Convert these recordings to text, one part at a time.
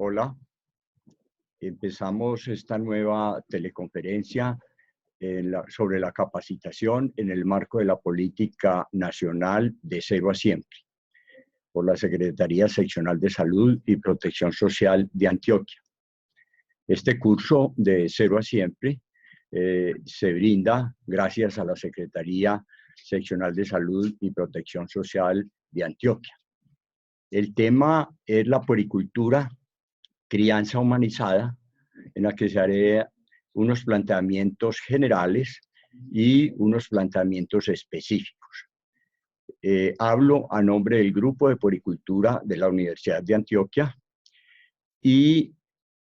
Hola, empezamos esta nueva teleconferencia sobre la capacitación en el marco de la Política Nacional de Cero a Siempre, por la Secretaría Seccional de Salud y Protección Social de Antioquia. Este curso de Cero a Siempre se brinda gracias a la Secretaría Seccional de Salud y Protección Social de Antioquia. El tema es la puericultura, crianza humanizada, en la que se haré unos planteamientos generales y unos planteamientos específicos. Hablo a nombre del Grupo de Puericultura de la Universidad de Antioquia y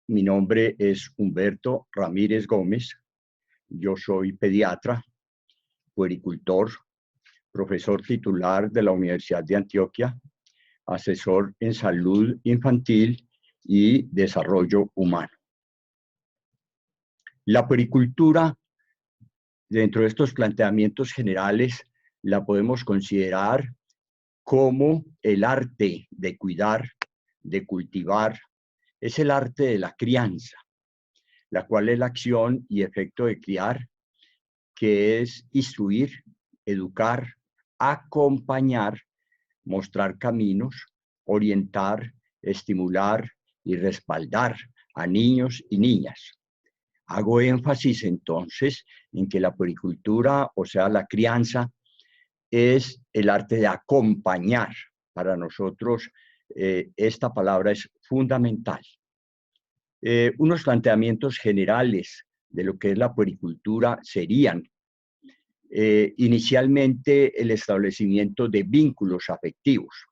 mi nombre es Humberto Ramírez Gómez. Yo soy pediatra, puericultor, profesor titular de la Universidad de Antioquia, asesor en salud infantil y desarrollo humano. La puericultura, dentro de estos planteamientos generales, la podemos considerar como el arte de cuidar, de cultivar, es el arte de la crianza, la cual es la acción y efecto de criar, que es instruir, educar, acompañar, mostrar caminos, orientar, estimular y respaldar a niños y niñas. Hago énfasis entonces en que la puericultura, o sea, la crianza, es el arte de acompañar. Para nosotros esta palabra es fundamental. Unos planteamientos generales de lo que es la puericultura serían inicialmente el establecimiento de vínculos afectivos.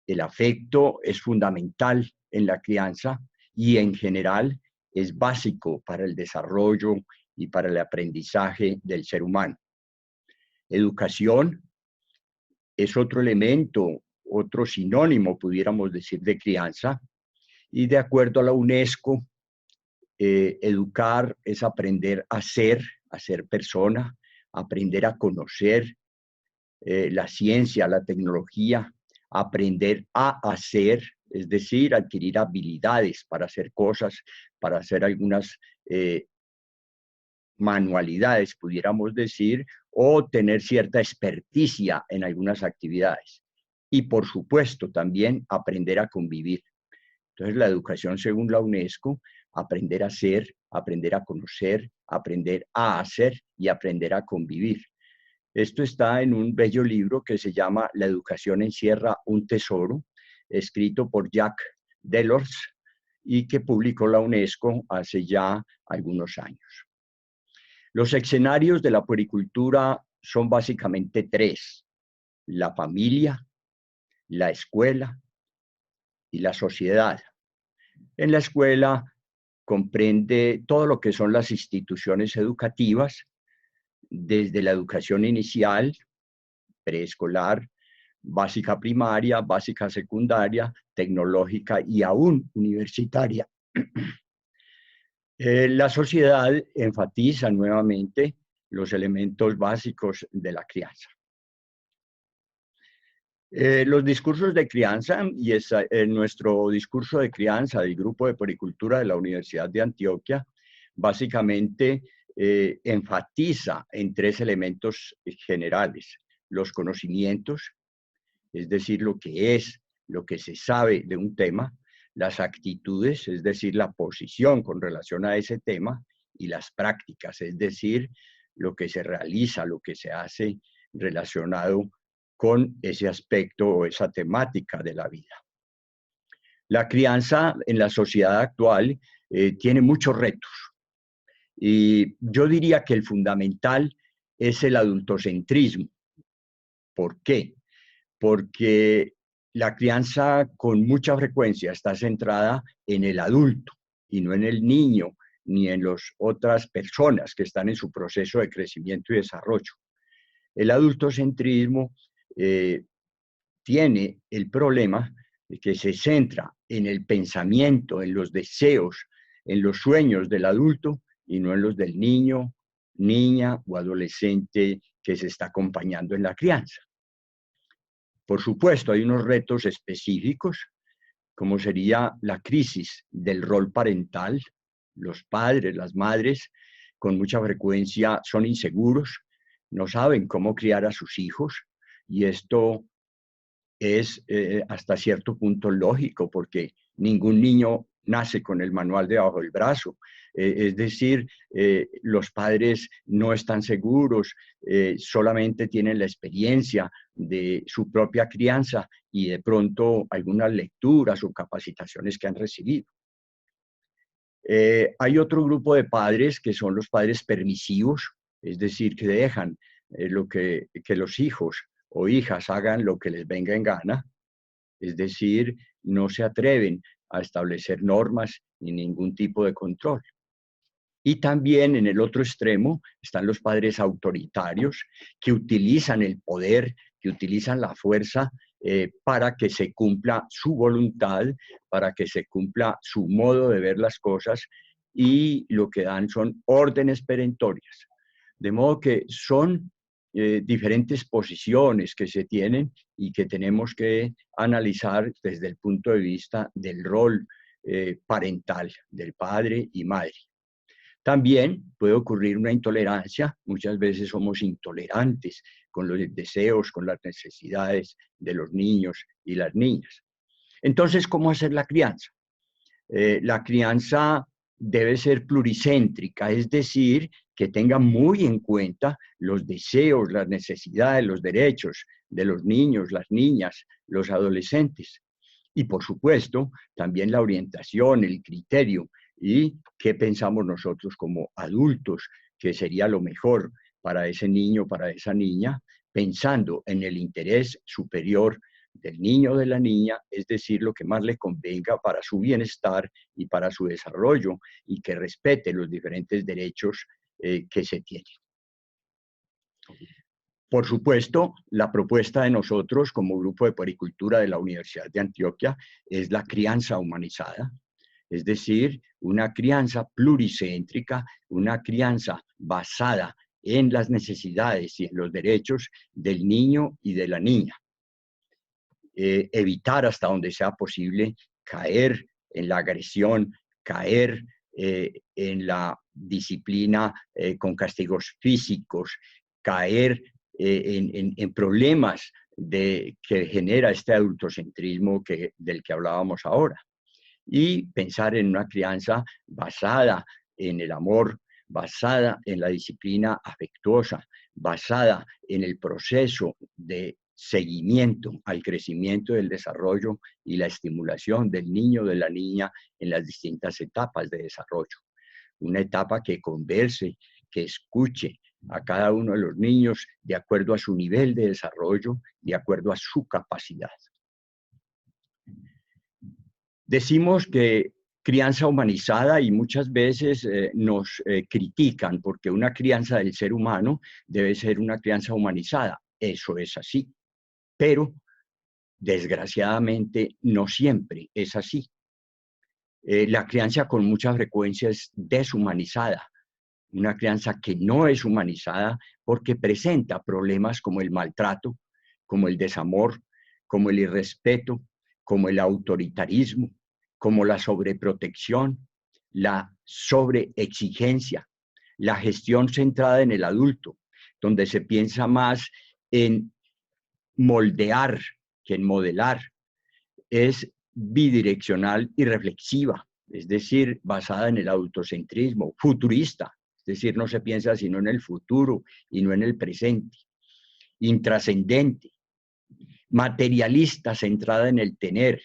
El afecto es fundamental en la crianza y en general es básico para el desarrollo y para el aprendizaje del ser humano. Educación es otro elemento, otro sinónimo, pudiéramos decir, de crianza, y de acuerdo a la UNESCO, educar es aprender a ser persona, aprender a conocer la ciencia, la tecnología, aprender a hacer, es decir, adquirir habilidades para hacer cosas, para hacer algunas manualidades, pudiéramos decir, o tener cierta experticia en algunas actividades. Y por supuesto también aprender a convivir. Entonces la educación según la UNESCO, aprender a ser, aprender a conocer, aprender a hacer y aprender a convivir. Esto está en un bello libro que se llama La educación encierra un tesoro, escrito por Jacques Delors y que publicó la UNESCO hace ya algunos años. Los escenarios de la puericultura son básicamente tres: la familia, la escuela y la sociedad. En la escuela comprende todo lo que son las instituciones educativas, desde la educación inicial, preescolar, básica primaria, básica secundaria, tecnológica y aún universitaria. La sociedad enfatiza nuevamente los elementos básicos de la crianza. Los discursos de crianza, y nuestro discurso de crianza del Grupo de Puericultura de la Universidad de Antioquia, básicamente enfatiza en tres elementos generales: los conocimientos, es decir, lo que se sabe de un tema; las actitudes, es decir, la posición con relación a ese tema; y las prácticas, es decir, lo que se realiza, lo que se hace relacionado con ese aspecto o esa temática de la vida. La crianza en la sociedad actual tiene muchos retos. Y yo diría que el fundamental es el adultocentrismo. ¿Por qué? Porque la crianza con mucha frecuencia está centrada en el adulto y no en el niño ni en las otras personas que están en su proceso de crecimiento y desarrollo. El adultocentrismo tiene el problema de que se centra en el pensamiento, en los deseos, en los sueños del adulto y no en los del niño, niña o adolescente que se está acompañando en la crianza. Por supuesto, hay unos retos específicos, como sería la crisis del rol parental. Los padres, las madres, con mucha frecuencia son inseguros, no saben cómo criar a sus hijos, y esto es hasta cierto punto lógico, porque ningún niño nace con el manual debajo del brazo. Es decir, los padres no están seguros, solamente tienen la experiencia de su propia crianza y de pronto algunas lecturas o capacitaciones que han recibido. Hay otro grupo de padres que son los padres permisivos, es decir, que dejan que los hijos o hijas hagan lo que les venga en gana, es decir, no se atreven a establecer normas ni ningún tipo de control. Y también en el otro extremo están los padres autoritarios que utilizan el poder, que utilizan la fuerza para que se cumpla su voluntad, para que se cumpla su modo de ver las cosas, y lo que dan son órdenes perentorias. De modo que son diferentes posiciones que se tienen y que tenemos que analizar desde el punto de vista del rol parental, del padre y madre. También puede ocurrir una intolerancia, muchas veces somos intolerantes con los deseos, con las necesidades de los niños y las niñas. Entonces, ¿cómo hacer la crianza? La crianza debe ser pluricéntrica, es decir, que tenga muy en cuenta los deseos, las necesidades, los derechos de los niños, las niñas, los adolescentes. Y por supuesto, también la orientación, el criterio y qué pensamos nosotros como adultos que sería lo mejor para ese niño, para esa niña, pensando en el interés superior del niño o de la niña, es decir, lo que más le convenga para su bienestar y para su desarrollo, y que respete los diferentes derechos que se tienen. Por supuesto, la propuesta de nosotros como Grupo de Puericultura de la Universidad de Antioquia es la crianza humanizada, es decir, una crianza pluricéntrica, una crianza basada en las necesidades y en los derechos del niño y de la niña. Evitar hasta donde sea posible caer en la agresión, caer en la disciplina con castigos físicos, caer en problemas que genera este adultocentrismo del que hablábamos ahora. Y pensar en una crianza basada en el amor, basada en la disciplina afectuosa, basada en el proceso de seguimiento al crecimiento del desarrollo y la estimulación del niño o de la niña en las distintas etapas de desarrollo. Una etapa que converse, que escuche a cada uno de los niños de acuerdo a su nivel de desarrollo, de acuerdo a su capacidad. Decimos que crianza humanizada y muchas veces nos critican porque una crianza del ser humano debe ser una crianza humanizada. Eso es así, pero desgraciadamente no siempre es así. La crianza con mucha frecuencia es deshumanizada, una crianza que no es humanizada porque presenta problemas como el maltrato, como el desamor, como el irrespeto, como el autoritarismo, como la sobreprotección, la sobreexigencia, la gestión centrada en el adulto, donde se piensa más en moldear que en modelar, es bidireccional y reflexiva, es decir, basada en el autocentrismo, futurista, es decir, no se piensa sino en el futuro y no en el presente, intrascendente, materialista, centrada en el tener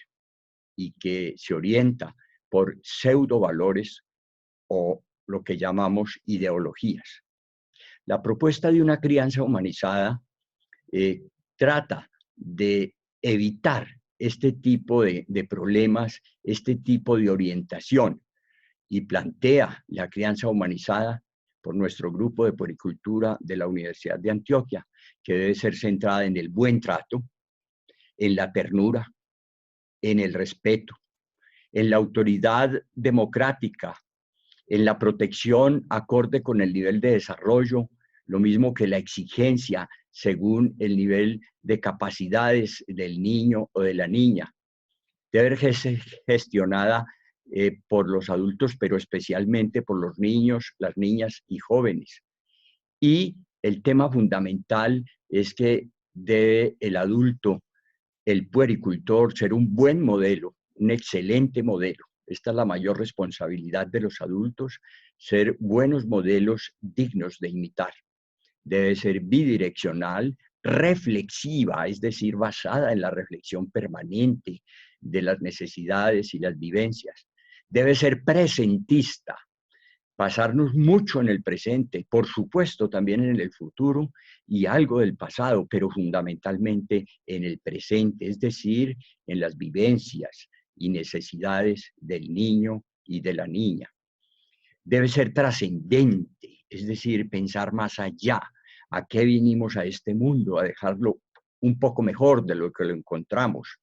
y que se orienta por pseudovalores o lo que llamamos ideologías. La propuesta de una crianza humanizada trata de evitar este tipo de problemas, este tipo de orientación, y plantea la crianza humanizada por nuestro grupo de puericultura de la Universidad de Antioquia, que debe ser centrada en el buen trato, en la ternura, en el respeto, en la autoridad democrática, en la protección acorde con el nivel de desarrollo, lo mismo que la exigencia según el nivel de capacidades del niño o de la niña. debe ser gestionada por los adultos, pero especialmente por los niños, las niñas y jóvenes. Y el tema fundamental es que debe el adulto, el puericultor, ser un buen modelo, un excelente modelo. Esta es la mayor responsabilidad de los adultos, ser buenos modelos dignos de imitar. Debe ser bidireccional, reflexiva, es decir, basada en la reflexión permanente de las necesidades y las vivencias. Debe ser presentista, basarnos mucho en el presente, por supuesto también en el futuro y algo del pasado, pero fundamentalmente en el presente, es decir, en las vivencias y necesidades del niño y de la niña. Debe ser trascendente, es decir, pensar más allá. ¿A qué vinimos a este mundo? A dejarlo un poco mejor de lo que lo encontramos.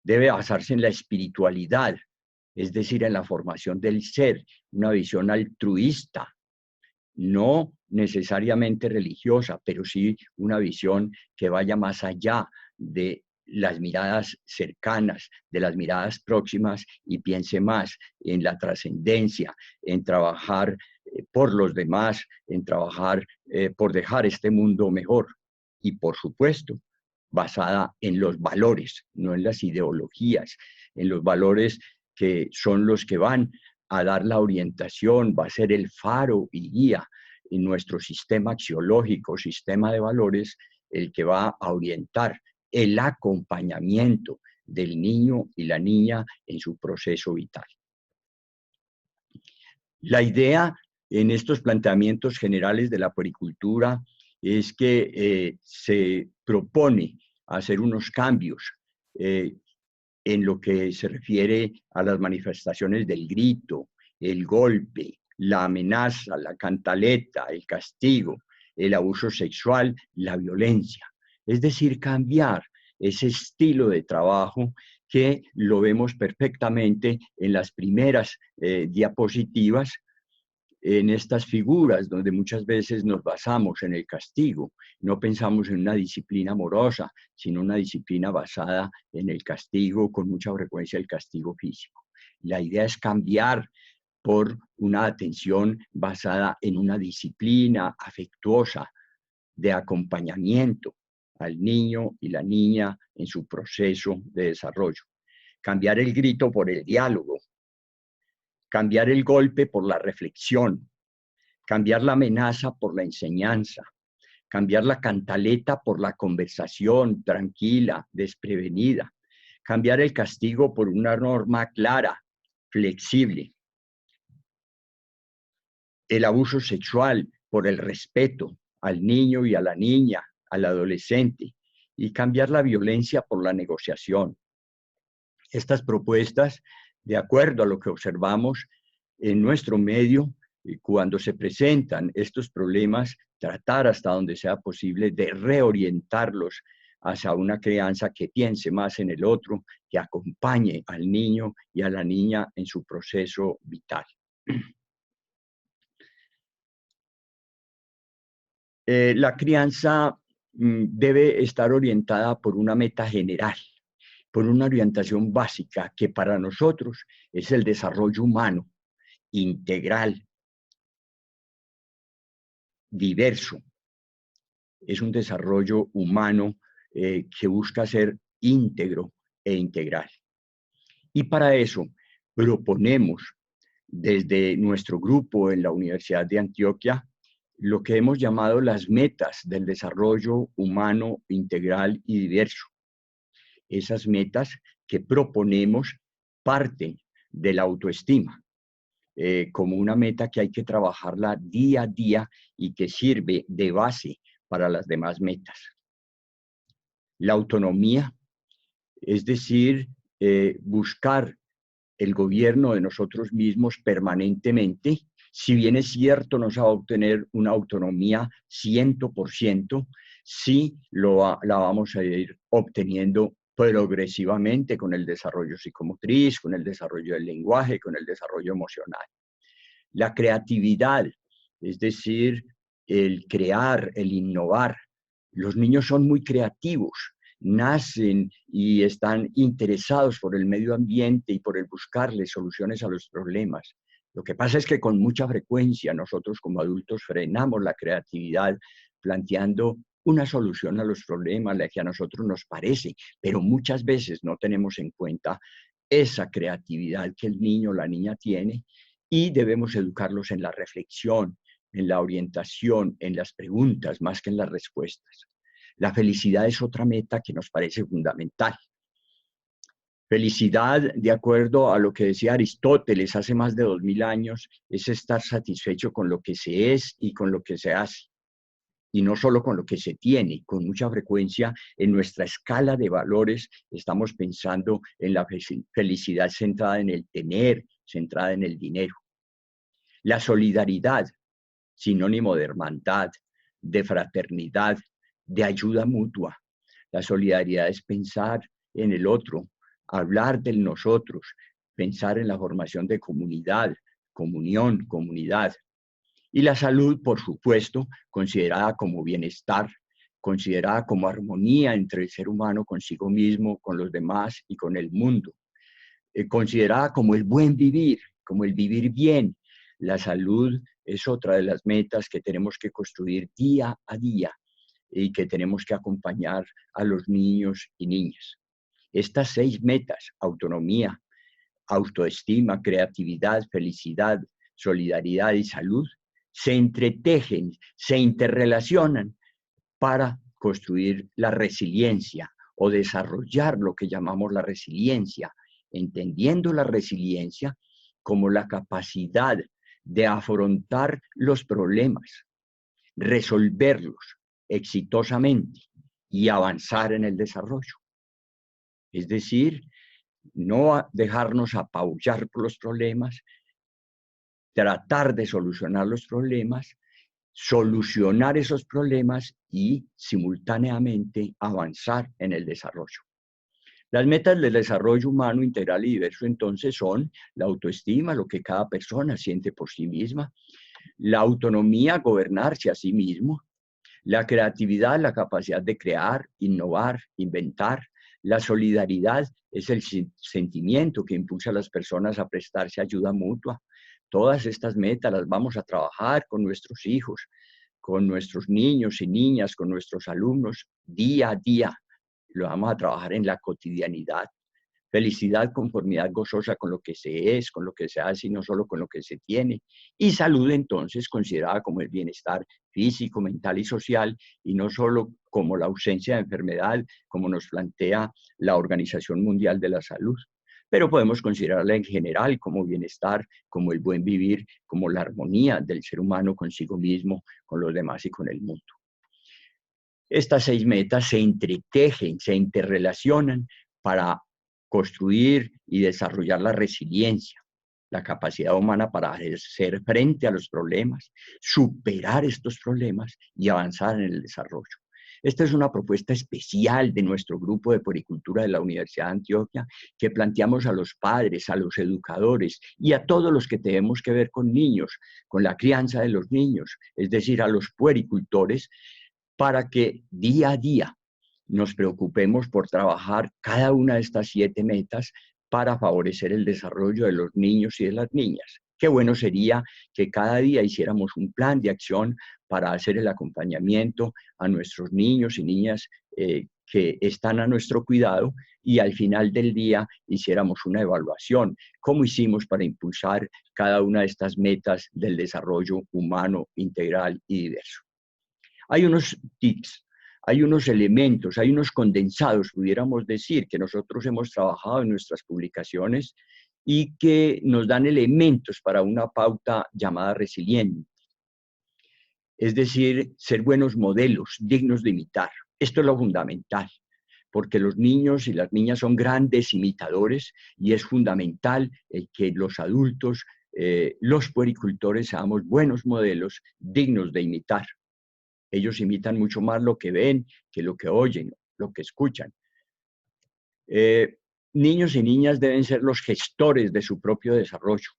Debe basarse en la espiritualidad, es decir, en la formación del ser, una visión altruista, no necesariamente religiosa, pero sí una visión que vaya más allá de las miradas cercanas, de las miradas próximas y piense más en la trascendencia, en trabajar por los demás, en trabajar por dejar este mundo mejor. Y por supuesto, basada en los valores, no en las ideologías, en los valores que son los que van a dar la orientación, va a ser el faro y guía en nuestro sistema axiológico, sistema de valores, el que va a orientar el acompañamiento del niño y la niña en su proceso vital. La idea en estos planteamientos generales de la puericultura es que se propone hacer unos cambios en lo que se refiere a las manifestaciones del grito, el golpe, la amenaza, la cantaleta, el castigo, el abuso sexual, la violencia. Es decir, cambiar ese estilo de trabajo que lo vemos perfectamente en las primeras diapositivas, en estas figuras donde muchas veces nos basamos en el castigo. No pensamos en una disciplina amorosa, sino una disciplina basada en el castigo, con mucha frecuencia el castigo físico. La idea es cambiar por una atención basada en una disciplina afectuosa de acompañamiento al niño y la niña en su proceso de desarrollo. Cambiar el grito por el diálogo, cambiar el golpe por la reflexión, cambiar la amenaza por la enseñanza, cambiar la cantaleta por la conversación tranquila, desprevenida, cambiar el castigo por una norma clara, flexible, el abuso sexual por el respeto al niño y a la niña, al adolescente, y cambiar la violencia por la negociación. Estas propuestas, de acuerdo a lo que observamos en nuestro medio, cuando se presentan estos problemas, tratar hasta donde sea posible de reorientarlos hacia una crianza que piense más en el otro, que acompañe al niño y a la niña en su proceso vital. La crianza debe estar orientada por una meta general, por una orientación básica que para nosotros es el desarrollo humano, integral, diverso. Es un desarrollo humano que busca ser íntegro e integral. Y para eso proponemos desde nuestro grupo en la Universidad de Antioquia lo que hemos llamado las metas del desarrollo humano, integral y diverso. Esas metas que proponemos parten de la autoestima, como una meta que hay que trabajarla día a día y que sirve de base para las demás metas. La autonomía, es decir, buscar el gobierno de nosotros mismos permanentemente. Si bien es cierto, no se va a obtener una autonomía 100%, sí la vamos a ir obteniendo progresivamente con el desarrollo psicomotriz, con el desarrollo del lenguaje, con el desarrollo emocional. La creatividad, es decir, el crear, el innovar. Los niños son muy creativos, nacen y están interesados por el medio ambiente y por el buscarle soluciones a los problemas. Lo que pasa es que con mucha frecuencia nosotros como adultos frenamos la creatividad planteando una solución a los problemas, la que a nosotros nos parece, pero muchas veces no tenemos en cuenta esa creatividad que el niño o la niña tiene y debemos educarlos en la reflexión, en la orientación, en las preguntas, más que en las respuestas. La felicidad es otra meta que nos parece fundamental. Felicidad, de acuerdo a lo que decía Aristóteles hace más de 2000 años, es estar satisfecho con lo que se es y con lo que se hace. Y no solo con lo que se tiene. Con mucha frecuencia en nuestra escala de valores estamos pensando en la felicidad centrada en el tener, centrada en el dinero. La solidaridad, sinónimo de hermandad, de fraternidad, de ayuda mutua. La solidaridad es pensar en el otro, hablar del nosotros, pensar en la formación de comunidad, comunión, comunidad. Y la salud, por supuesto, considerada como bienestar, considerada como armonía entre el ser humano consigo mismo, con los demás y con el mundo. Considerada como el buen vivir, como el vivir bien. La salud es otra de las metas que tenemos que construir día a día y que tenemos que acompañar a los niños y niñas. Estas 6 metas, autonomía, autoestima, creatividad, felicidad, solidaridad y salud, se entretejen, se interrelacionan para construir la resiliencia o desarrollar lo que llamamos la resiliencia, entendiendo la resiliencia como la capacidad de afrontar los problemas, resolverlos exitosamente y avanzar en el desarrollo. Es decir, no dejarnos apabullar por los problemas, tratar de solucionar los problemas, solucionar esos problemas y simultáneamente avanzar en el desarrollo. Las metas del desarrollo humano integral y diverso entonces son la autoestima, lo que cada persona siente por sí misma, la autonomía, gobernarse a sí mismo, la creatividad, la capacidad de crear, innovar, inventar, la solidaridad es el sentimiento que impulsa a las personas a prestarse ayuda mutua. Todas estas metas las vamos a trabajar con nuestros hijos, con nuestros niños y niñas, con nuestros alumnos, día a día. Lo vamos a trabajar en la cotidianidad. Felicidad, conformidad gozosa con lo que se es, con lo que se hace y no solo con lo que se tiene. Y salud, entonces, considerada como el bienestar físico, mental y social, y no solo como la ausencia de enfermedad, como nos plantea la Organización Mundial de la Salud. Pero podemos considerarla en general como bienestar, como el buen vivir, como la armonía del ser humano consigo mismo, con los demás y con el mundo. Estas 6 metas se entretejen, se interrelacionan para construir y desarrollar la resiliencia, la capacidad humana para hacer frente a los problemas, superar estos problemas y avanzar en el desarrollo. Esta es una propuesta especial de nuestro grupo de Poricultura de la Universidad de Antioquia que planteamos a los padres, a los educadores y a todos los que tenemos que ver con niños, con la crianza de los niños, es decir, a los puericultores, para que día a día nos preocupemos por trabajar cada una de estas 7 metas para favorecer el desarrollo de los niños y de las niñas. Qué bueno sería que cada día hiciéramos un plan de acción para hacer el acompañamiento a nuestros niños y niñas que están a nuestro cuidado y al final del día hiciéramos una evaluación. ¿Cómo hicimos para impulsar cada una de estas metas del desarrollo humano, integral y diverso? Hay unos tips, hay unos elementos, hay unos condensados, pudiéramos decir, que nosotros hemos trabajado en nuestras publicaciones y que nos dan elementos para una pauta llamada resiliente. Es decir, ser buenos modelos, dignos de imitar. Esto es lo fundamental, porque los niños y las niñas son grandes imitadores y es fundamental que los adultos, los puericultores, seamos buenos modelos dignos de imitar. Ellos imitan mucho más lo que ven que lo que oyen, lo que escuchan. Niños y niñas deben ser los gestores de su propio desarrollo.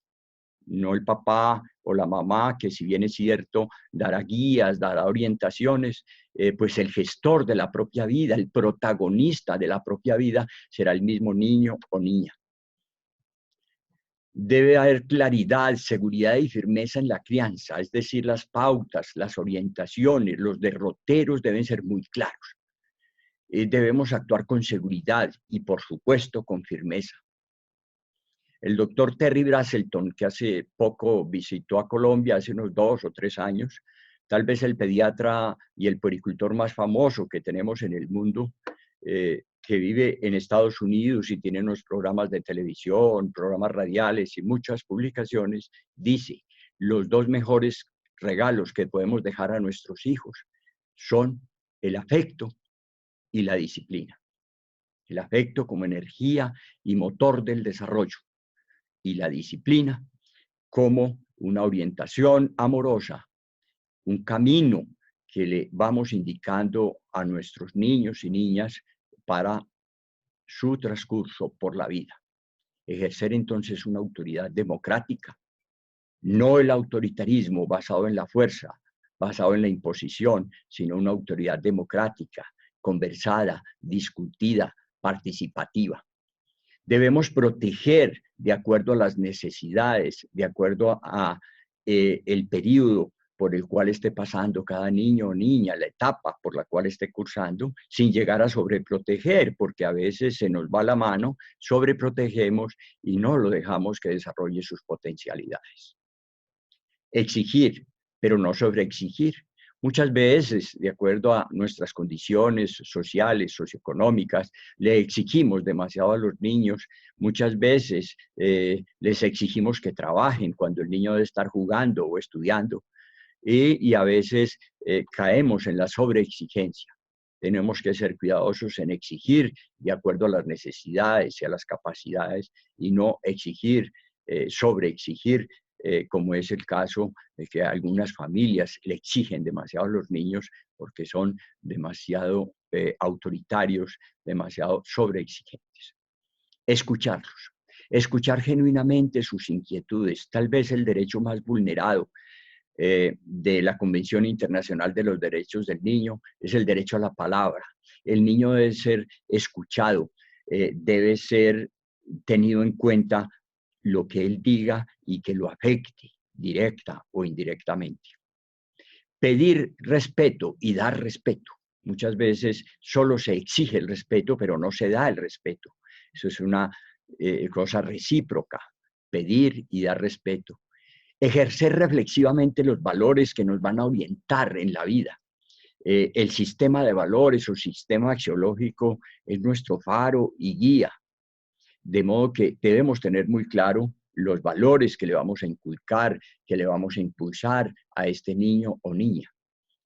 no el papá o la mamá, que si bien es cierto, dará guías, dará orientaciones, pues el gestor de la propia vida, el protagonista de la propia vida, será el mismo niño o niña. Debe haber claridad, seguridad y firmeza en la crianza, es decir, las pautas, las orientaciones, los derroteros deben ser muy claros. Debemos actuar con seguridad y, por supuesto, con firmeza. El doctor Terry Brazelton, que hace poco visitó a Colombia, hace unos 2 o 3 años, tal vez el pediatra y el puericultor más famoso que tenemos en el mundo, que vive en Estados Unidos y tiene unos programas de televisión, programas radiales y muchas publicaciones, dice, los 2 mejores regalos que podemos dejar a nuestros hijos son el afecto y la disciplina. El afecto como energía y motor del desarrollo, y la disciplina como una orientación amorosa, un camino que le vamos indicando a nuestros niños y niñas para su transcurso por la vida. Ejercer entonces una autoridad democrática, no el autoritarismo basado en la fuerza, basado en la imposición, sino una autoridad democrática, conversada, discutida, participativa. Debemos proteger de acuerdo a las necesidades, de acuerdo a el periodo por el cual esté pasando cada niño o niña, la etapa por la cual esté cursando, sin llegar a sobreproteger, porque a veces se nos va la mano, sobreprotegemos y no lo dejamos que desarrolle sus potencialidades. Exigir, pero no sobreexigir. Muchas veces, de acuerdo a nuestras condiciones sociales, socioeconómicas, le exigimos demasiado a los niños. Muchas veces les exigimos que trabajen cuando el niño debe estar jugando o estudiando. Y a veces caemos en la sobreexigencia. Tenemos que ser cuidadosos en exigir de acuerdo a las necesidades y a las capacidades y no exigir, sobreexigir, como es el caso de que algunas familias le exigen demasiado a los niños porque son demasiado autoritarios, demasiado sobreexigentes. Escucharlos, escuchar genuinamente sus inquietudes, tal vez el derecho más vulnerado de la Convención Internacional de los Derechos del Niño es el derecho a la palabra. El niño debe ser escuchado, debe ser tenido en cuenta lo que él diga y que lo afecte directa o indirectamente. Pedir respeto y dar respeto. Muchas veces solo se exige el respeto, pero no se da el respeto. Eso es una cosa recíproca, pedir y dar respeto. Ejercer reflexivamente los valores que nos van a orientar en la vida. El sistema de valores o sistema axiológico es nuestro faro y guía, de modo que debemos tener muy claro los valores que le vamos a inculcar, que le vamos a impulsar a este niño o niña.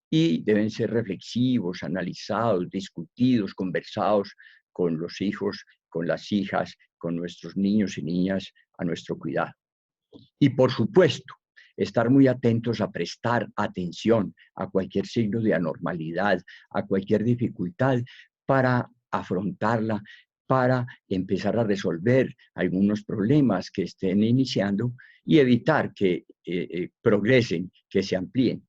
Y deben ser reflexivos, analizados, discutidos, conversados con los hijos, con las hijas, con nuestros niños y niñas a nuestro cuidado. Y por supuesto, estar muy atentos a prestar atención a cualquier signo de anormalidad, a cualquier dificultad para afrontarla, para empezar a resolver algunos problemas que estén iniciando y evitar que progresen, que se amplíen.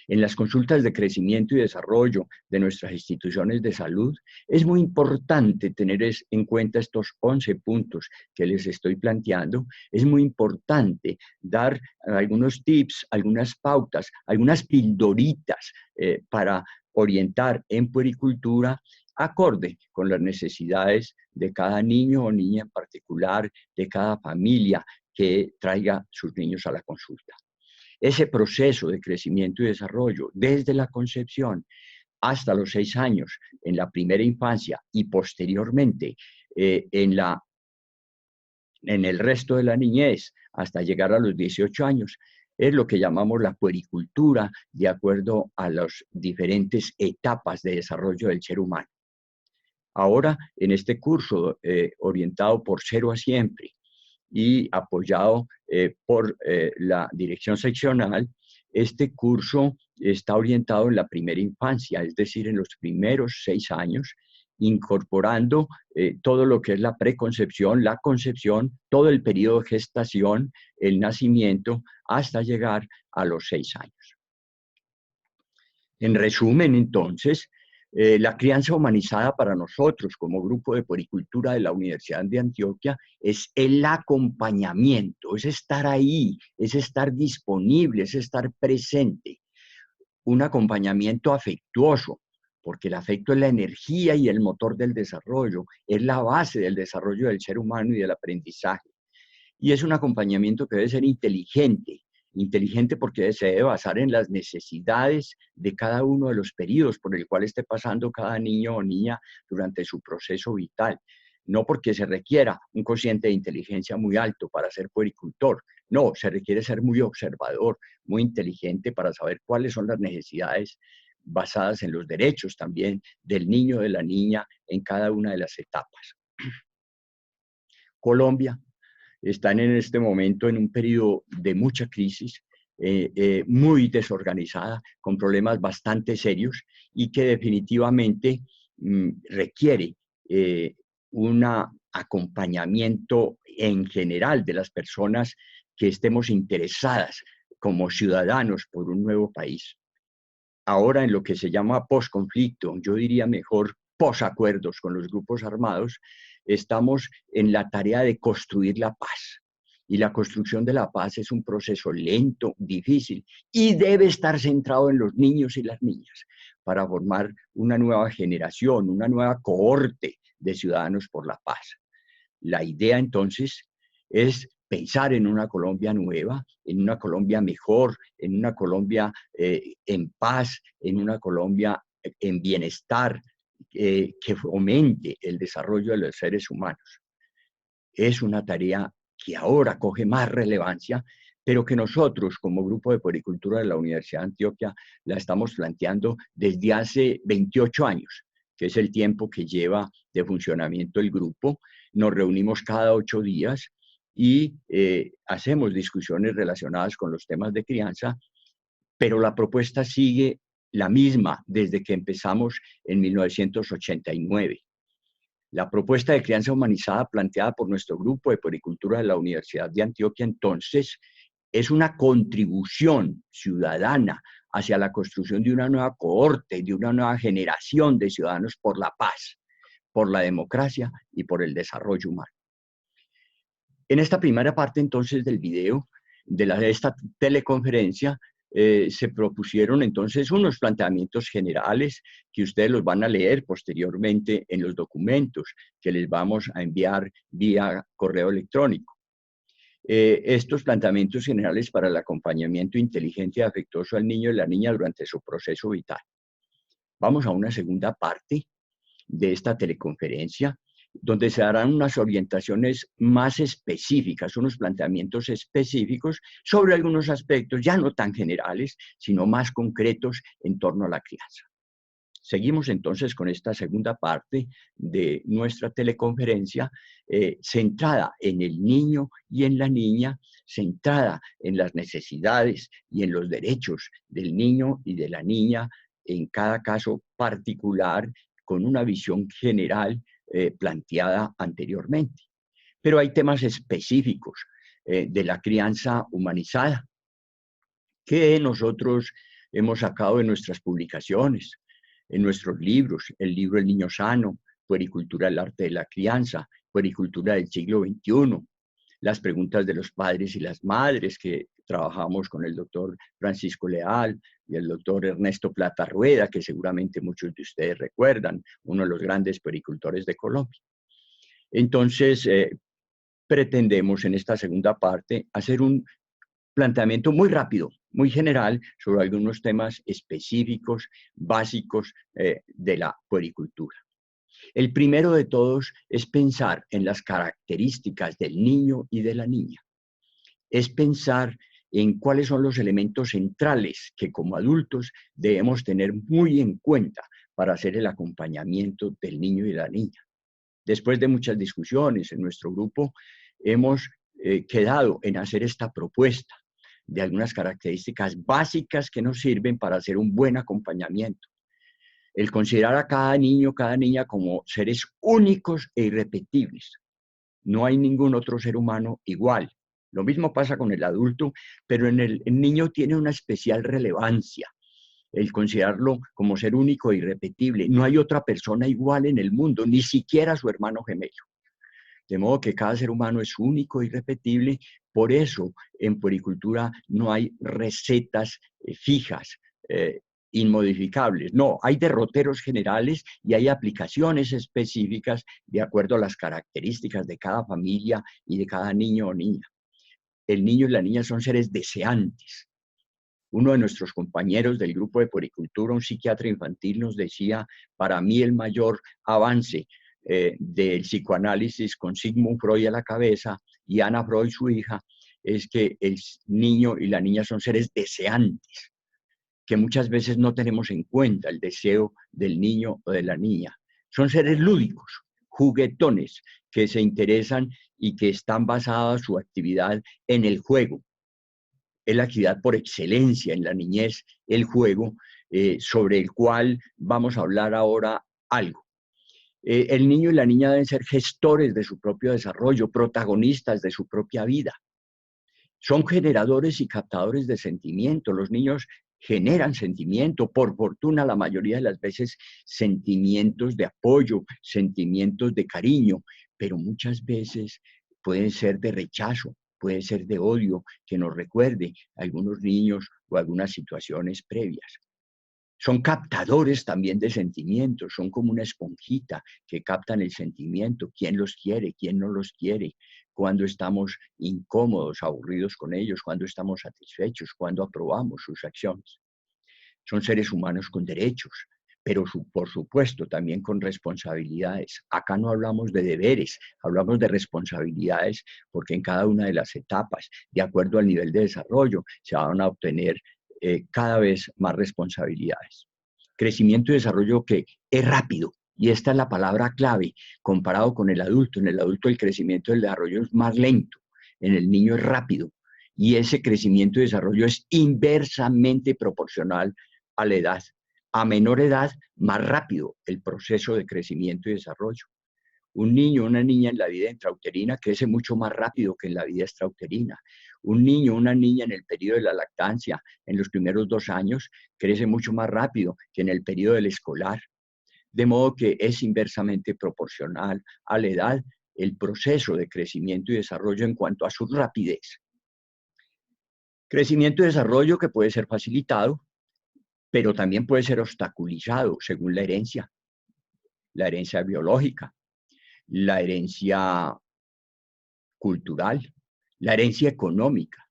En las consultas de crecimiento y desarrollo de nuestras instituciones de salud, es muy importante tener en cuenta estos 11 puntos que les estoy planteando. Es muy importante dar algunos tips, algunas pautas, algunas pildoritas para orientar en puericultura acorde con las necesidades de cada niño o niña en particular, de cada familia que traiga sus niños a la consulta. Ese proceso de crecimiento y desarrollo, desde la concepción hasta los 6 años, en la primera infancia y posteriormente en el resto de la niñez, hasta llegar a los 18 años, es lo que llamamos la puericultura, de acuerdo a las diferentes etapas de desarrollo del ser humano. Ahora, en este curso orientado por Cero a Siempre, y apoyado por la dirección seccional, este curso está orientado en la primera infancia, es decir, en los primeros 6 años, incorporando todo lo que es la preconcepción, la concepción, todo el periodo de gestación, el nacimiento, hasta llegar a los 6 años. En resumen, entonces, la crianza humanizada para nosotros como grupo de puericultura de la Universidad de Antioquia es el acompañamiento, es estar ahí, es estar disponible, es estar presente. Un acompañamiento afectuoso, porque el afecto es la energía y el motor del desarrollo, es la base del desarrollo del ser humano y del aprendizaje. Y es un acompañamiento que debe ser inteligente, inteligente porque se debe basar en las necesidades de cada uno de los periodos por el cual esté pasando cada niño o niña durante su proceso vital. No porque se requiera un cociente de inteligencia muy alto para ser puericultor, no, se requiere ser muy observador, muy inteligente para saber cuáles son las necesidades basadas en los derechos también del niño o de la niña en cada una de las etapas. Colombia están en este momento en un periodo de mucha crisis, muy desorganizada, con problemas bastante serios y que definitivamente requiere un acompañamiento en general de las personas que estemos interesadas como ciudadanos por un nuevo país. Ahora en lo que se llama posconflicto, yo diría mejor posacuerdos con los grupos armados, estamos en la tarea de construir la paz. Y la construcción de la paz es un proceso lento, difícil, y debe estar centrado en los niños y las niñas para formar una nueva generación, una nueva cohorte de ciudadanos por la paz. La idea entonces es pensar en una Colombia nueva, en una Colombia mejor, en una Colombia en paz, en una Colombia en bienestar, que fomente el desarrollo de los seres humanos. Es una tarea que ahora coge más relevancia, pero que nosotros como Grupo de Puericultura de la Universidad de Antioquia la estamos planteando desde hace 28 años, que es el tiempo que lleva de funcionamiento el grupo. Nos reunimos cada 8 días y hacemos discusiones relacionadas con los temas de crianza, pero la propuesta sigue la misma desde que empezamos en 1989. La propuesta de crianza humanizada planteada por nuestro grupo de puericultura de la Universidad de Antioquia entonces es una contribución ciudadana hacia la construcción de una nueva cohorte, de una nueva generación de ciudadanos por la paz, por la democracia y por el desarrollo humano. En esta primera parte entonces del video, de esta teleconferencia, se propusieron entonces unos planteamientos generales que ustedes los van a leer posteriormente en los documentos que les vamos a enviar vía correo electrónico. Estos planteamientos generales para el acompañamiento inteligente y afectuoso al niño y la niña durante su proceso vital. Vamos a una segunda parte de esta teleconferencia, donde se darán unas orientaciones más específicas, unos planteamientos específicos sobre algunos aspectos ya no tan generales, sino más concretos en torno a la crianza. Seguimos entonces con esta segunda parte de nuestra teleconferencia, centrada en el niño y en la niña, centrada en las necesidades y en los derechos del niño y de la niña, en cada caso particular, con una visión general planteada anteriormente. Pero hay temas específicos de la crianza humanizada que nosotros hemos sacado de nuestras publicaciones, en nuestros libros, el libro El Niño Sano, Puericultura del Arte de la Crianza, Puericultura del siglo XXI, las preguntas de los padres y las madres, que trabajamos con el doctor Francisco Leal y el doctor Ernesto Plata Rueda, que seguramente muchos de ustedes recuerdan, uno de los grandes puericultores de Colombia. Entonces, pretendemos en esta segunda parte hacer un planteamiento muy rápido, muy general, sobre algunos temas específicos, básicos de la puericultura. El primero de todos es pensar en las características del niño y de la niña. Es pensar en cuáles son los elementos centrales que como adultos debemos tener muy en cuenta para hacer el acompañamiento del niño y de la niña. Después de muchas discusiones en nuestro grupo, hemos quedado en hacer esta propuesta de algunas características básicas que nos sirven para hacer un buen acompañamiento. el considerar a cada niño, cada niña como seres únicos e irrepetibles. No hay ningún otro ser humano igual. Lo mismo pasa con el adulto, pero en el niño tiene una especial relevancia el considerarlo como ser único e irrepetible. No hay otra persona igual en el mundo, ni siquiera su hermano gemelo. De modo que cada ser humano es único e irrepetible. Por eso en puericultura no hay recetas fijas, inmodificables. No, hay derroteros generales y hay aplicaciones específicas de acuerdo a las características de cada familia y de cada niño o niña. El niño y la niña son seres deseantes. Uno de nuestros compañeros del grupo de puericultura, un psiquiatra infantil, nos decía, para mí el mayor avance del psicoanálisis con Sigmund Freud a la cabeza y Ana Freud, su hija, es que el niño y la niña son seres deseantes, que muchas veces no tenemos en cuenta el deseo del niño o de la niña. Son seres lúdicos, juguetones, que se interesan y que están basadas su actividad en el juego. Es la actividad por excelencia en la niñez, el juego, sobre el cual vamos a hablar ahora algo. El niño y la niña deben ser gestores de su propio desarrollo, protagonistas de su propia vida. Son generadores y captadores de sentimiento. Los niños generan sentimiento, por fortuna la mayoría de las veces sentimientos de apoyo, sentimientos de cariño, pero muchas veces pueden ser de rechazo, puede ser de odio, que nos recuerde a algunos niños o algunas situaciones previas. Son captadores también de sentimientos, son como una esponjita que captan el sentimiento, quién los quiere, quién no los quiere, cuando estamos incómodos, aburridos con ellos, cuando estamos satisfechos, cuando aprobamos sus acciones. Son seres humanos con derechos, pero por supuesto también con responsabilidades. Acá no hablamos de deberes, hablamos de responsabilidades, porque en cada una de las etapas, de acuerdo al nivel de desarrollo, se van a obtener cada vez más responsabilidades. Crecimiento y desarrollo que es rápido, y esta es la palabra clave, comparado con el adulto. En el adulto el crecimiento y el desarrollo es más lento, en el niño es rápido, y ese crecimiento y desarrollo es inversamente proporcional a la edad. A menor edad, más rápido el proceso de crecimiento y desarrollo. Un niño o una niña en la vida intrauterina crece mucho más rápido que en la vida extrauterina. Un niño o una niña en el periodo de la lactancia, en los primeros 2 años, crece mucho más rápido que en el periodo del escolar. De modo que es inversamente proporcional a la edad el proceso de crecimiento y desarrollo en cuanto a su rapidez. Crecimiento y desarrollo que puede ser facilitado, pero también puede ser obstaculizado según la herencia biológica, la herencia cultural, la herencia económica,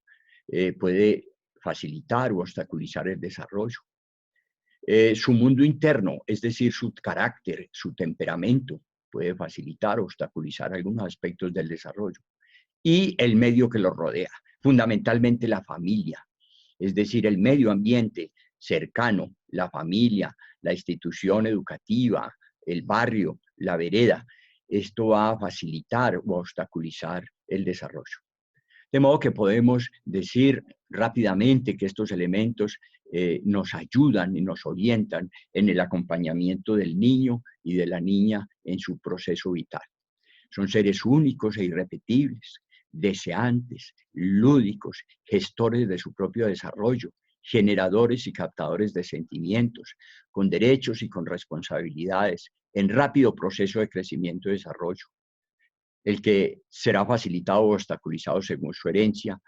puede facilitar o obstaculizar el desarrollo. Su mundo interno, es decir, su carácter, su temperamento, puede facilitar o obstaculizar algunos aspectos del desarrollo. Y el medio que lo rodea, fundamentalmente la familia, es decir, el medio ambiente cercano, la familia, la institución educativa, el barrio, la vereda. Esto va a facilitar o obstaculizar el desarrollo. De modo que podemos decir rápidamente que estos elementos nos ayudan y nos orientan en el acompañamiento del niño y de la niña en su proceso vital. Son seres únicos e irrepetibles, deseantes, lúdicos, gestores de su propio desarrollo, generadores y captadores de sentimientos, con derechos y con responsabilidades, en rápido proceso de crecimiento y desarrollo, el que será facilitado o obstaculizado según su herencia,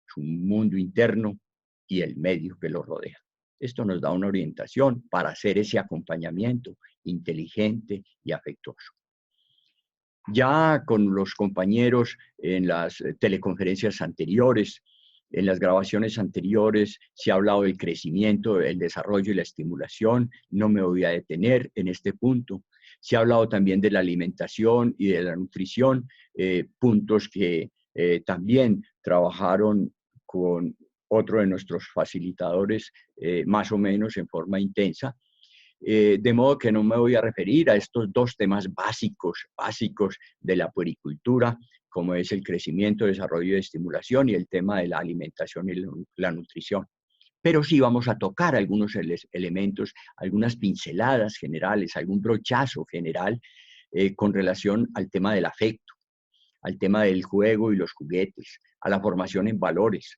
su mundo interno y el medio que lo rodea. Esto nos da una orientación para hacer ese acompañamiento inteligente y afectuoso. Ya con los compañeros en las teleconferencias anteriores, en las grabaciones anteriores, se ha hablado del crecimiento, el desarrollo y la estimulación. No me voy a detener en este punto. Se ha hablado también de la alimentación y de la nutrición, puntos que también trabajaron con otro de nuestros facilitadores, más o menos en forma intensa. De modo que no me voy a referir a estos 2 temas básicos de la puericultura, como es el crecimiento, desarrollo y estimulación, y el tema de la alimentación y la nutrición. pero sí vamos a tocar algunos elementos, algunas pinceladas generales, algún brochazo general con relación al tema del afecto, al tema del juego y los juguetes, a la formación en valores,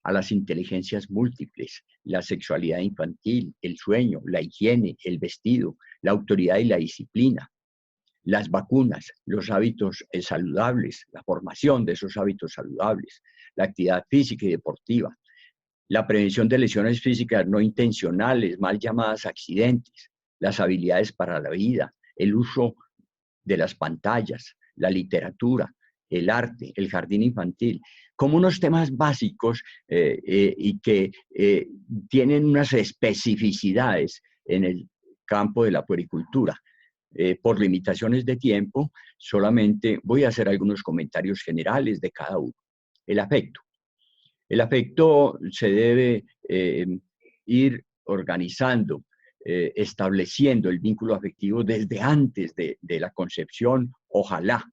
a las inteligencias múltiples, la sexualidad infantil, el sueño, la higiene, el vestido, la autoridad y la disciplina, las vacunas, los hábitos saludables, la formación de esos hábitos saludables, la actividad física y deportiva, la prevención de lesiones físicas no intencionales, mal llamadas accidentes, las habilidades para la vida, el uso de las pantallas, la literatura, el arte, el jardín infantil, como unos temas básicos y que tienen unas especificidades en el campo de la puericultura. Por limitaciones de tiempo, solamente voy a hacer algunos comentarios generales de cada uno. El afecto. El afecto se debe ir organizando, estableciendo el vínculo afectivo desde antes de la concepción, ojalá.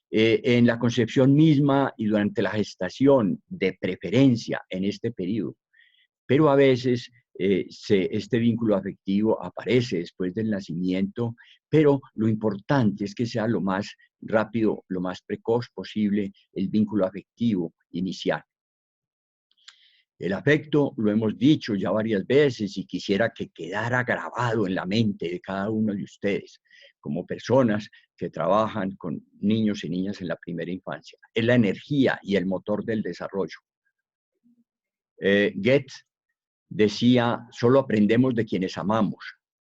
En la concepción misma y durante la gestación, de preferencia en este periodo. Pero a veces este vínculo afectivo aparece después del nacimiento, pero lo importante es que sea lo más rápido, lo más precoz posible el vínculo afectivo inicial. El afecto, lo hemos dicho ya varias veces y quisiera que quedara grabado en la mente de cada uno de ustedes, como personas que trabajan con niños y niñas en la primera infancia. Es la energía y el motor del desarrollo. Goethe decía, solo aprendemos de quienes amamos.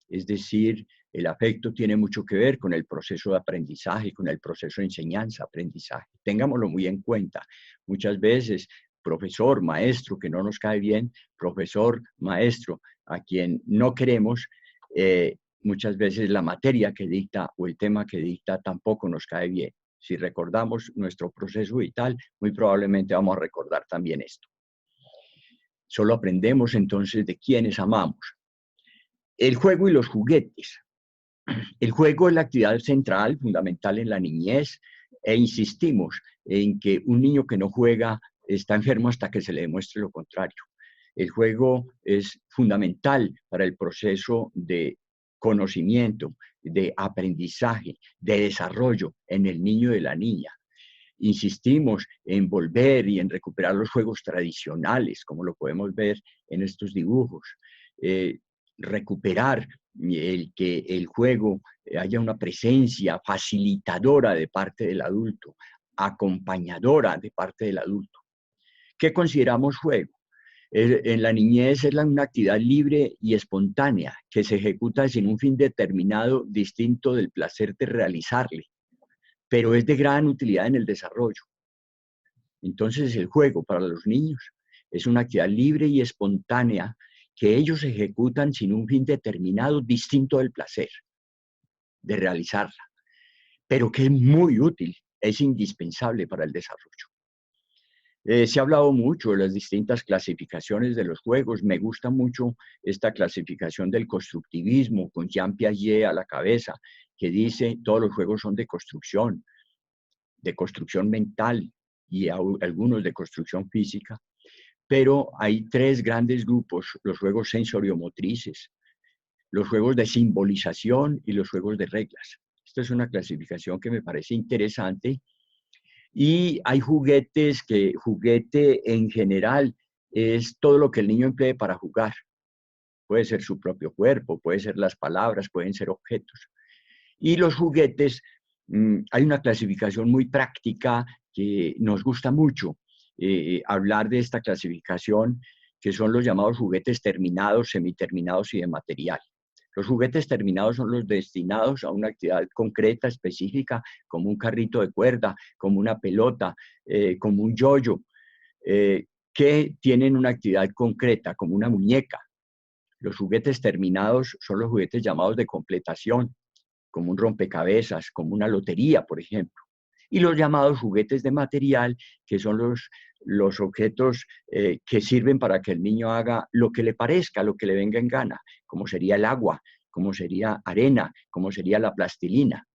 Es decir, el afecto tiene mucho que ver con el proceso de aprendizaje, con el proceso de enseñanza-aprendizaje. Tengámoslo muy en cuenta. Muchas veces profesor, maestro, que no nos cae bien, profesor, maestro, a quien no queremos, muchas veces la materia que dicta o el tema que dicta tampoco nos cae bien. Si recordamos nuestro proceso vital, muy probablemente vamos a recordar también esto. Solo aprendemos entonces de quienes amamos. El juego y los juguetes. El juego es la actividad central, fundamental en la niñez, e insistimos en que un niño que no juega está enfermo hasta que se le demuestre lo contrario. El juego es fundamental para el proceso de conocimiento, de aprendizaje, de desarrollo en el niño y la niña. Insistimos en volver y en recuperar los juegos tradicionales, como lo podemos ver en estos dibujos. Recuperar que el juego haya una presencia facilitadora de parte del adulto, acompañadora de parte del adulto. ¿Qué consideramos juego? En la niñez es una actividad libre y espontánea que se ejecuta sin un fin determinado distinto del placer de realizarle, pero es de gran utilidad en el desarrollo. Entonces el juego para los niños es una actividad libre y espontánea que ellos ejecutan sin un fin determinado distinto del placer de realizarla, pero que es muy útil, es indispensable para el desarrollo. Se ha hablado mucho de las distintas clasificaciones de los juegos. Me gusta mucho esta clasificación del constructivismo con Jean Piaget a la cabeza, que dice todos los juegos son de construcción mental y algunos de construcción física. Pero hay tres grandes grupos: los juegos sensoriomotrices, los juegos de simbolización y los juegos de reglas. Esta es una clasificación que me parece interesante. Y hay juguetes juguete en general es todo lo que el niño emplee para jugar. Puede ser su propio cuerpo, puede ser las palabras, pueden ser objetos. Y los juguetes, hay una clasificación muy práctica que nos gusta mucho hablar de esta clasificación, que son los llamados juguetes terminados, semiterminados y de material. Los juguetes terminados son los destinados a una actividad concreta, específica, como un carrito de cuerda, como una pelota, como un yoyo, que tienen una actividad concreta, como una muñeca. Los juguetes terminados son los juguetes llamados de completación, como un rompecabezas, como una lotería, por ejemplo. Y los llamados juguetes de material, que son los objetos que sirven para que el niño haga lo que le parezca, lo que le venga en gana, como sería el agua, como sería arena, como sería la plastilina.